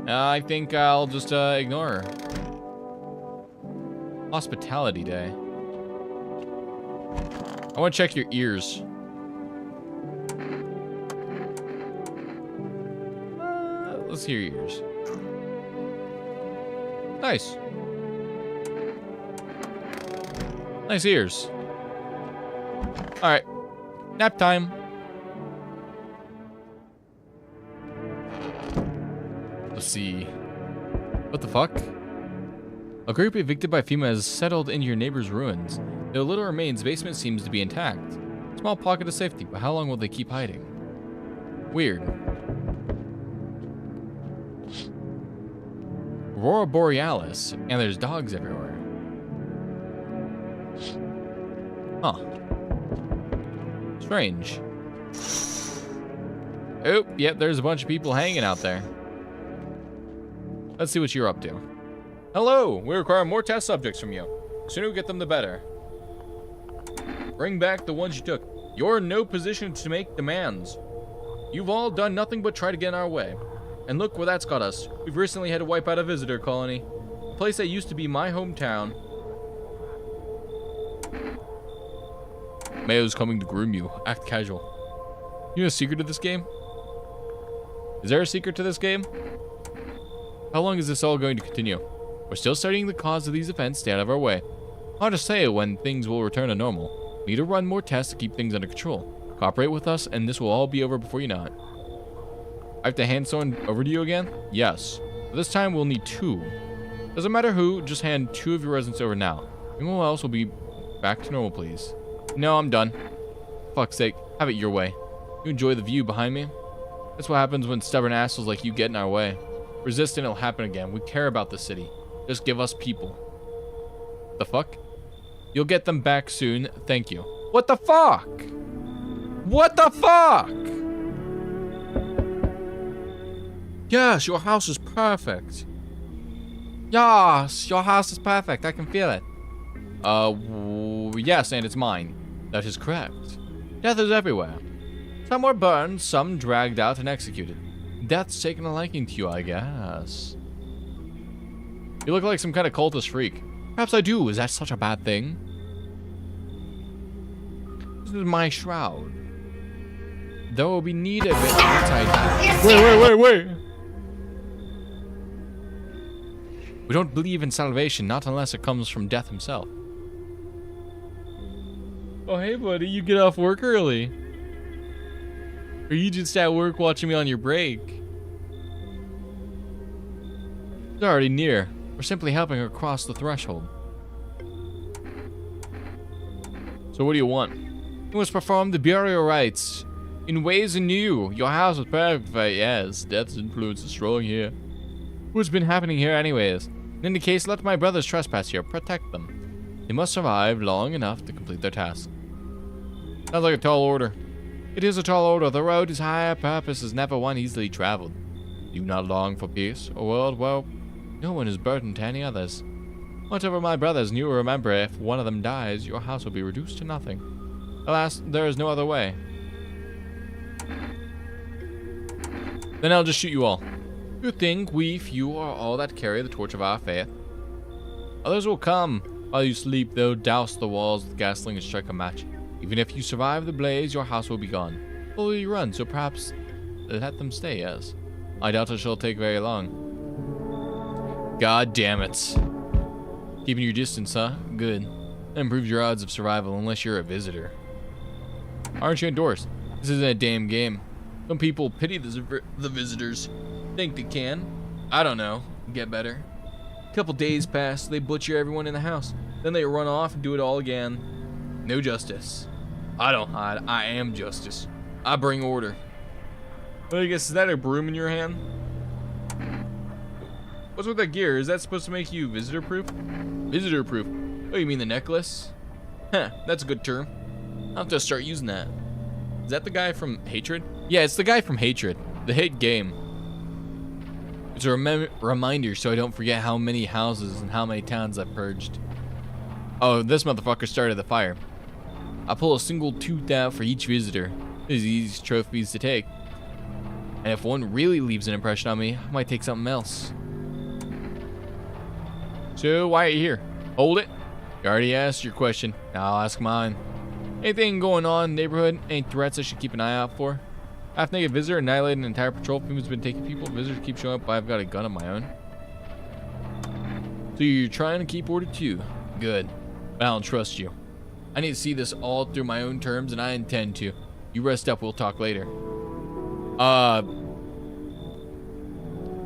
I think I'll just ignore her. Hospitality day. I want to check your ears. Let's hear your ears. Nice. Nice ears. Alright. Nap time. Let's see. What the fuck? A group evicted by FEMA has settled into your neighbor's ruins. Though little remains, the basement seems to be intact. Small pocket of safety, but how long will they keep hiding? Weird. Aurora Borealis, and there's dogs everywhere. Huh. Strange. Oh, yep, there's a bunch of people hanging out there. Let's see what you're up to. Hello, we require more test subjects from you. The sooner we get them, the better. Bring back the ones you took. You're in no position to make demands. You've all done nothing but try to get in our way. And look where that's got us. We've recently had to wipe out a visitor colony. A place that used to be my hometown. Mayo's coming to groom you. Act casual. You know a secret to this game? Is there a secret to this game? How long is this all going to continue? We're still studying the cause of these events. Stay out of our way. Hard to say when things will return to normal. We need to run more tests to keep things under control. Cooperate with us and this will all be over before you know it. I have to hand someone over to you again? Yes. But this time we'll need 2. Doesn't matter who, just hand 2 of your residents over now. Everyone else will be back to normal, please. No, I'm done. Fuck's sake, have it your way. You enjoy the view behind me? That's what happens when stubborn assholes like you get in our way. Resist and it'll happen again. We care about the city. Just give us people. The fuck? You'll get them back soon. Thank you. What the fuck? What the fuck? Yes, your house is perfect. Yes, your house is perfect. I can feel it. Yes, and it's mine. That is correct. Death is everywhere. Some were burned, some dragged out and executed. Death's taken a liking to you, I guess. You look like some kind of cultist freak. Perhaps I do. Is that such a bad thing? This is my shroud. There will be need of it once I die. Wait. We don't believe in salvation, not unless it comes from death himself. Oh, hey, buddy, you get off work early. Or you just at work watching me on your break? It's already near. We're simply helping her cross the threshold. So what do you want? You must perform the burial rites. In ways anew. Your house was perfect. Yes, death's influence is strong here. What's been happening here anyways? In any case, let my brothers trespass here. Protect them. They must survive long enough to complete their task. Sounds like a tall order. It is a tall order. The road is higher purpose is never one easily traveled. Do you not long for peace, a world where no one is burdened to any others? Whatever my brothers knew or remember, if one of them dies, your house will be reduced to nothing. Alas, there is no other way. Then I'll just shoot you all. You think we few are all that carry the torch of our faith? Others will come. While you sleep, they'll douse the walls with gasoline and strike a match. Even if you survive the blaze, your house will be gone. Slowly run, so perhaps let them stay, yes. I doubt it shall take very long. God damn it. Keeping your distance, huh? Good. That improves your odds of survival unless you're a visitor. Aren't you indoors? This isn't a damn game. Some people pity the visitors. Think they can. I don't know. Get better. A couple days pass, they butcher everyone in the house. Then they run off and do it all again. No justice. I don't hide. I am justice. I bring order. Well, I guess, is that a broom in your hand? What's with that gear? Is that supposed to make you visitor-proof? Visitor-proof? Oh, you mean the necklace? Huh, that's a good term. I'll have to start using that. Is that the guy from Hatred? Yeah, it's the guy from Hatred. The hit game. It's a reminder so I don't forget how many houses and how many towns I've purged. Oh, this motherfucker started the fire. I pull a single tooth out for each visitor. These easy trophies to take. And if one really leaves an impression on me, I might take something else. So, why are you here? Hold it. You already asked your question. Now I'll ask mine. Anything going on in the neighborhood? Any threats I should keep an eye out for? Half-naked visitor annihilated an entire patrol. Female's been taking people. Visitors keep showing up. I've got a gun of my own. So you're trying to keep order too. Good. But I don't trust you. I need to see this all through my own terms, and I intend to. You rest up. We'll talk later.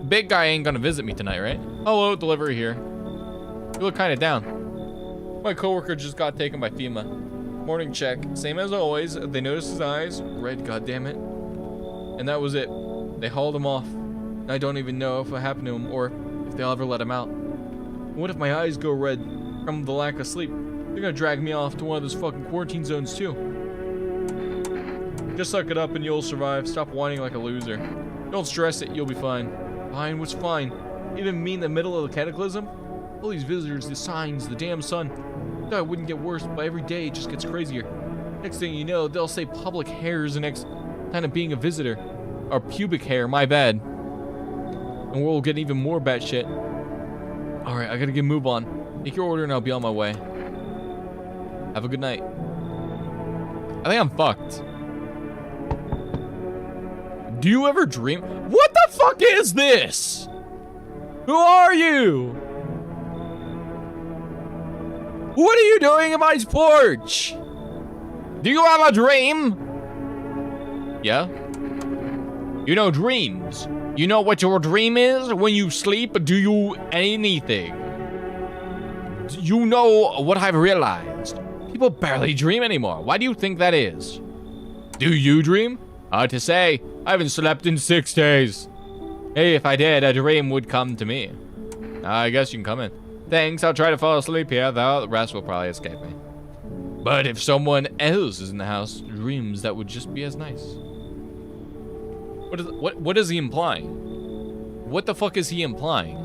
Big guy ain't gonna visit me tonight, right? Hello, delivery here. You look kind of down. My coworker just got taken by FEMA. Morning check. Same as always. They noticed his eyes. Red, goddammit. And that was it. They hauled him off. I don't even know if it happened to him or if they'll ever let him out. What if my eyes go red from the lack of sleep? They're gonna drag me off to one of those fucking quarantine zones too. Just suck it up and you'll survive. Stop whining like a loser. Don't stress it, you'll be fine. Fine? What's fine? Even me in the middle of the cataclysm? All these visitors, the signs, the damn sun. I thought it wouldn't get worse, but every day it just gets crazier. Next thing you know, they'll say public hair is the next kind of being a visitor. Or pubic hair, my bad. And we'll get even more batshit. Alright, I gotta get a move on. Take your order and I'll be on my way. Have a good night. I think I'm fucked. Do you ever dream? What the fuck is this? Who are you? What are you doing in my porch? Do you have a dream? Yeah? You know dreams. You know what your dream is when you sleep? Do you anything? You know what I've realized? People barely dream anymore. Why do you think that is? Do you dream? Hard to say. I haven't slept in 6 days. Hey, if I did, a dream would come to me. I guess you can come in. Thanks, I'll try to fall asleep here, though the rest will probably escape me. But if someone else is in the house, dreams that would just be as nice. What is he implying? What the fuck is he implying?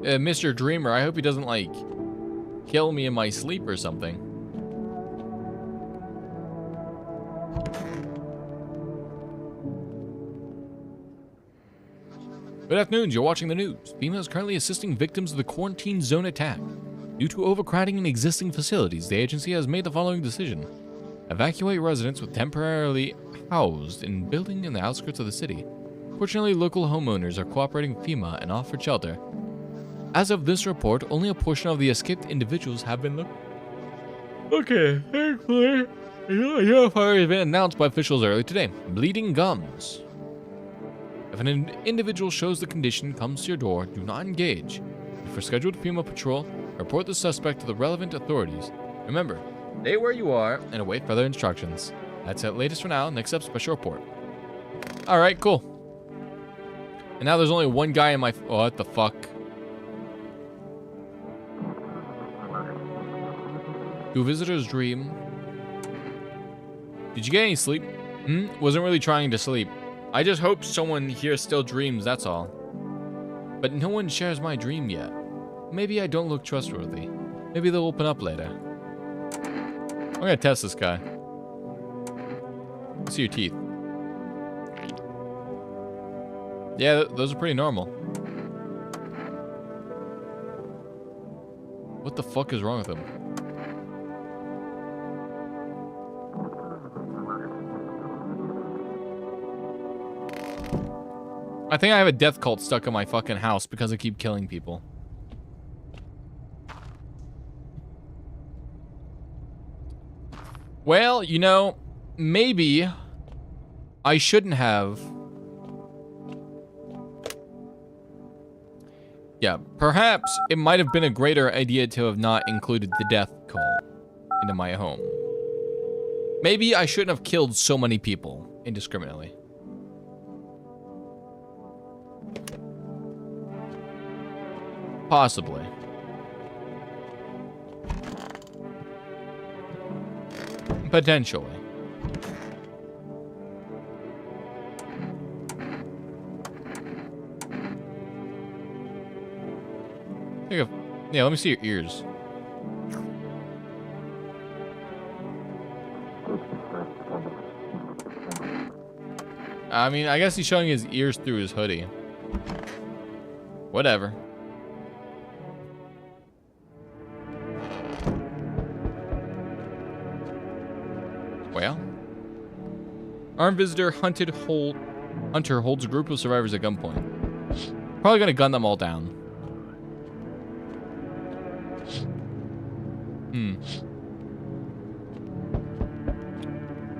Mr. Dreamer, I hope he doesn't, like, kill me in my sleep or something. Good afternoon, you're watching the news. FEMA is currently assisting victims of the quarantine zone attack. Due to overcrowding in existing facilities, the agency has made the following decision. Evacuate residents with temporarily housed in building in the outskirts of the city. Fortunately, local homeowners are cooperating with FEMA and offered shelter. As of this report, only a portion of the escaped individuals have been looked. Okay, thankfully, a fire has been announced by officials early today. Bleeding gums. If an individual shows the condition, comes to your door, do not engage. If for scheduled FEMA patrol, report the suspect to the relevant authorities. Remember, stay where you are and await further instructions. That's it, latest for now. Next up, special report. All right, cool. And now there's only one guy in my. Oh, what the fuck? Do visitors dream? Did you get any sleep? Wasn't really trying to sleep. I just hope someone here still dreams, that's all. But no one shares my dream yet. Maybe I don't look trustworthy. Maybe they'll open up later. I'm gonna test this guy. Let's see your teeth. Yeah, those are pretty normal. What the fuck is wrong with him? I think I have a death cult stuck in my fucking house because I keep killing people. Well, you know, maybe I shouldn't have. Yeah, perhaps it might have been a greater idea to have not included the death cult into my home. Maybe I shouldn't have killed so many people indiscriminately. Possibly. Potentially. Yeah, let me see your ears. I mean, I guess he's showing his ears through his hoodie. Whatever. Well, armed visitor hunter holds a group of survivors at gunpoint. Probably gonna gun them all down.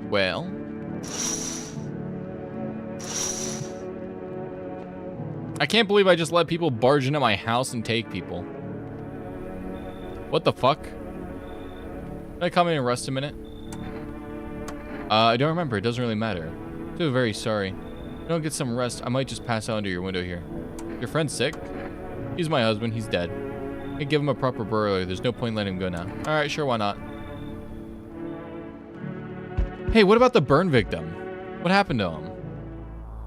Well, I can't believe I just let people barge into my house and take people. What the fuck? Can I come in and rest a minute? I don't remember. It doesn't really matter. So very sorry. If I don't get some rest, I might just pass out under your window here. Your friend's sick? He's my husband. He's dead. I give him a proper burial. There's no point in letting him go now. All right, sure, why not? Hey, what about the burn victim? What happened to him?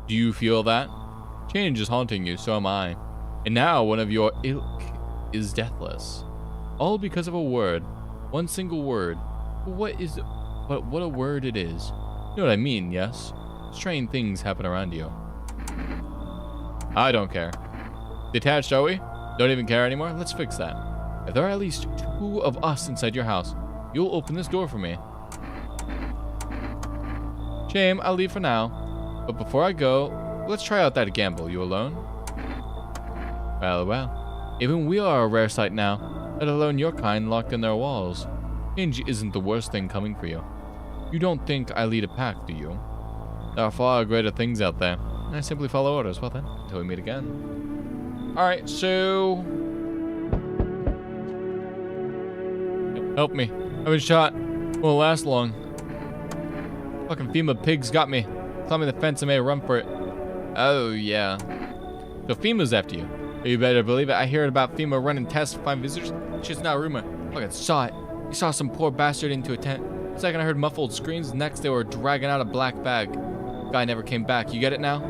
Do you feel that? Change is haunting you, so am I. And now one of your ilk is deathless. All because of a word. One single word. What a word it is. You know what I mean, yes? Strange things happen around you. I don't care. Detached, are we? Don't even care anymore? Let's fix that. If there are at least 2 of us inside your house, you'll open this door for me. Shame, I'll leave for now. But before I go, let's try out that gamble. You alone? Well. Even we are a rare sight now, let alone your kind locked in their walls. Change isn't the worst thing coming for you. You don't think I lead a pack, do you? There are far greater things out there. I simply follow orders. Well then, until we meet again. Alright, so... Help me. I've been shot. Won't last long. Fucking FEMA pigs got me. Climbing the fence, I made a run for it. Oh, yeah. So FEMA's after you. You better believe it. I heard about FEMA running tests to find visitors. Shit's not a rumor. Fucking saw it. You saw some poor bastard into a tent. Second I heard muffled screams. Next they were dragging out a black bag. Guy never came back. You get it now?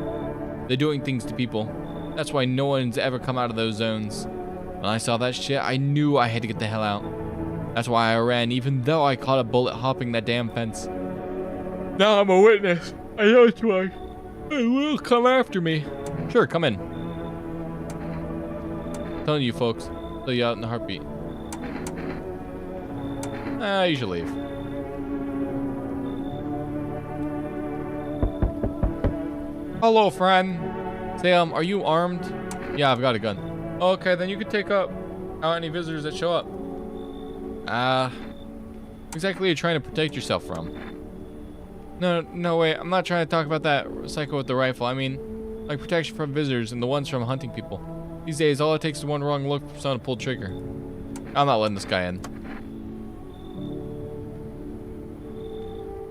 They're doing things to people. That's why no one's ever come out of those zones. When I saw that shit, I knew I had to get the hell out. That's why I ran, even though I caught a bullet hopping that damn fence. Now I'm a witness. I know it's right. They will come after me. Sure, come in. telling you folks, throw you out in a heartbeat. You should leave. Hello, friend. Say, are you armed? Yeah, I've got a gun. Okay, then you can take up any visitors that show up. Exactly you're trying to protect yourself from? No, wait. I'm not trying to talk about that psycho with the rifle. I mean, like protection from visitors and the ones from hunting people. These days, all it takes is one wrong look for someone to pull the trigger. I'm not letting this guy in.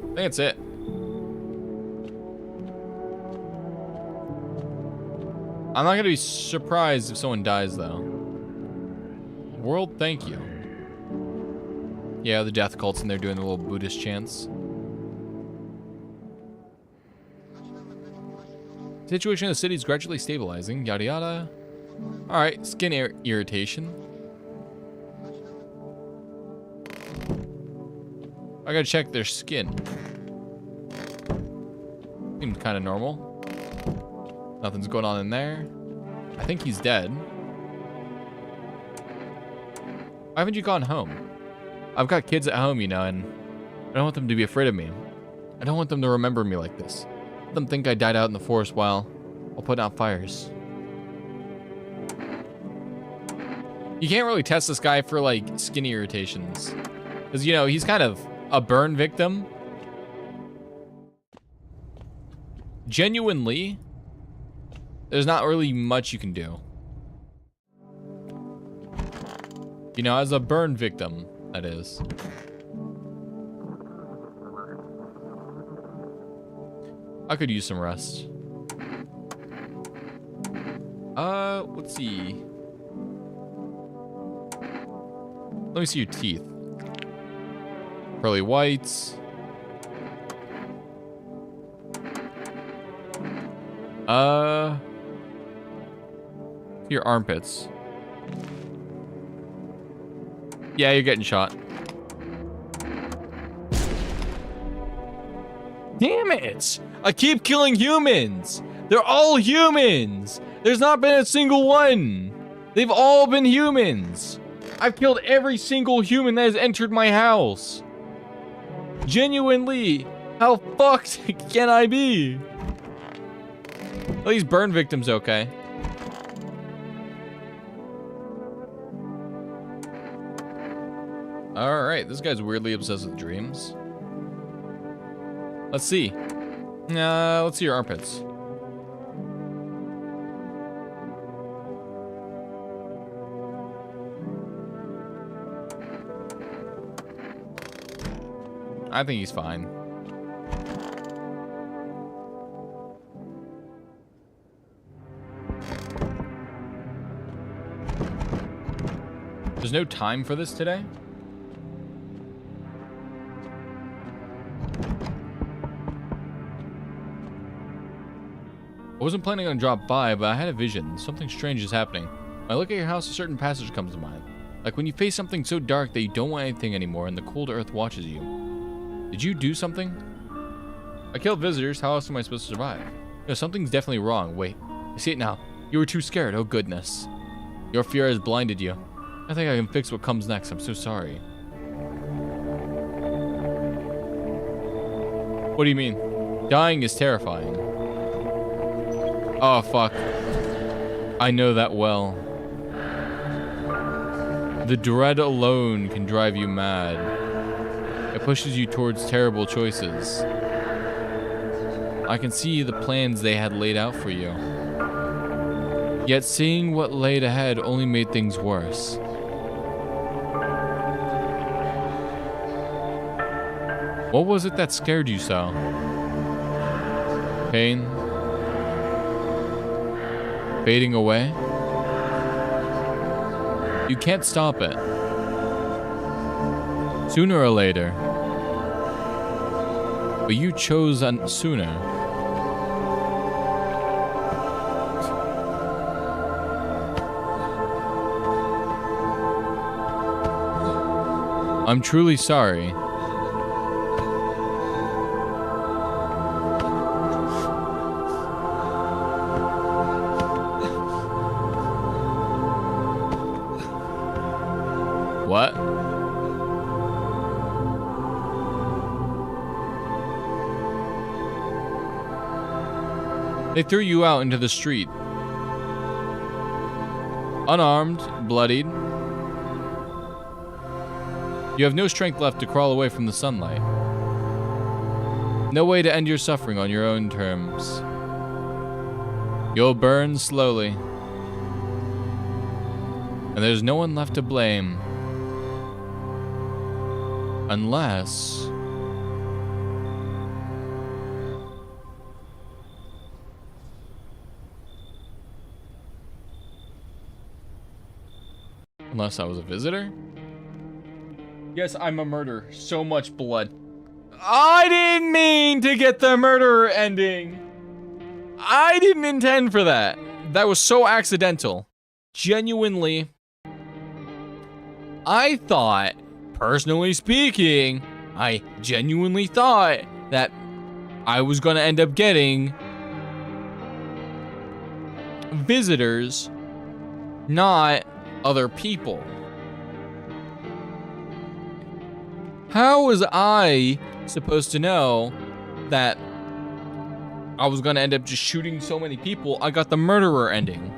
I think that's it. I'm not gonna be surprised if someone dies, though. World, thank you. Yeah, the death cult's in there doing the little Buddhist chants. Situation in the city is gradually stabilizing. Yada yada. Alright, skin irritation. I gotta check their skin. Seems kind of normal. Nothing's going on in there. I think he's dead. Why haven't you gone home? I've got kids at home, you know, and I don't want them to be afraid of me. I don't want them to remember me like this. Let them think I died out in the forest while putting out fires. You can't really test this guy for, like, skin irritations. Because, you know, he's kind of a burn victim. Genuinely, there's not really much you can do. You know, as a burn victim, that is. I could use some rest. Let's see. Let me see your teeth. Pearly whites. Your armpits. Yeah, you're getting shot. Damn it! I keep killing humans! They're all humans! There's not been a single one! They've all been humans! I've killed every single human that has entered my house! Genuinely, how fucked can I be? At least burn victims okay. Alright, this guy's weirdly obsessed with dreams. Let's see. Let's see your armpits. I think he's fine. There's no time for this today? I wasn't planning on drop by, but I had a vision. Something strange is happening. When I look at your house, a certain passage comes to mind. Like when you face something so dark that you don't want anything anymore and the cold earth watches you. Did you do something? I killed visitors. How else am I supposed to survive? No, something's definitely wrong. Wait, I see it now. You were too scared. Oh, goodness. Your fear has blinded you. I think I can fix what comes next. I'm so sorry. What do you mean? Dying is terrifying. Oh, fuck. I know that well. The dread alone can drive you mad. It pushes you towards terrible choices. I can see the plans they had laid out for you. Yet seeing what laid ahead only made things worse. What was it that scared you so? Pain? Fading away? You can't stop it. Sooner or later. But you chose sooner. I'm truly sorry. What? They threw you out into the street. Unarmed, bloodied. You have no strength left to crawl away from the sunlight. No way to end your suffering on your own terms. You'll burn slowly. And there's no one left to blame. Unless... Unless I was a visitor? Yes, I'm a murderer. So much blood. I didn't mean to get the murderer ending. I didn't intend for that. That was so accidental. Genuinely. I thought, personally speaking, I genuinely thought that I was gonna end up getting visitors, not other people. How was I supposed to know that I was gonna end up just shooting so many people? I got the murderer ending.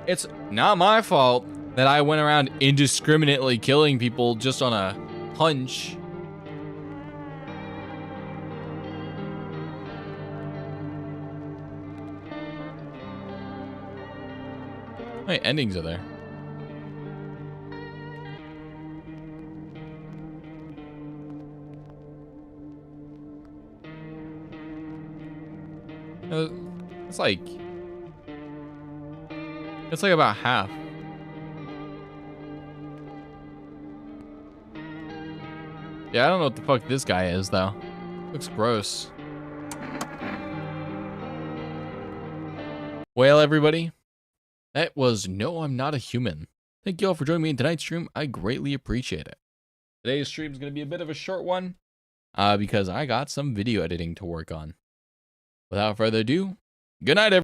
It's not my fault that I went around indiscriminately killing people just on a hunch. How many endings are there? It's like about half. Yeah, I don't know what the fuck this guy is though. Looks gross. Well, everybody, that was No, I'm Not a Human. Thank you all for joining me in tonight's stream. I greatly appreciate it. Today's stream is going to be a bit of a short one because I got some video editing to work on. Without further ado, good night, everyone.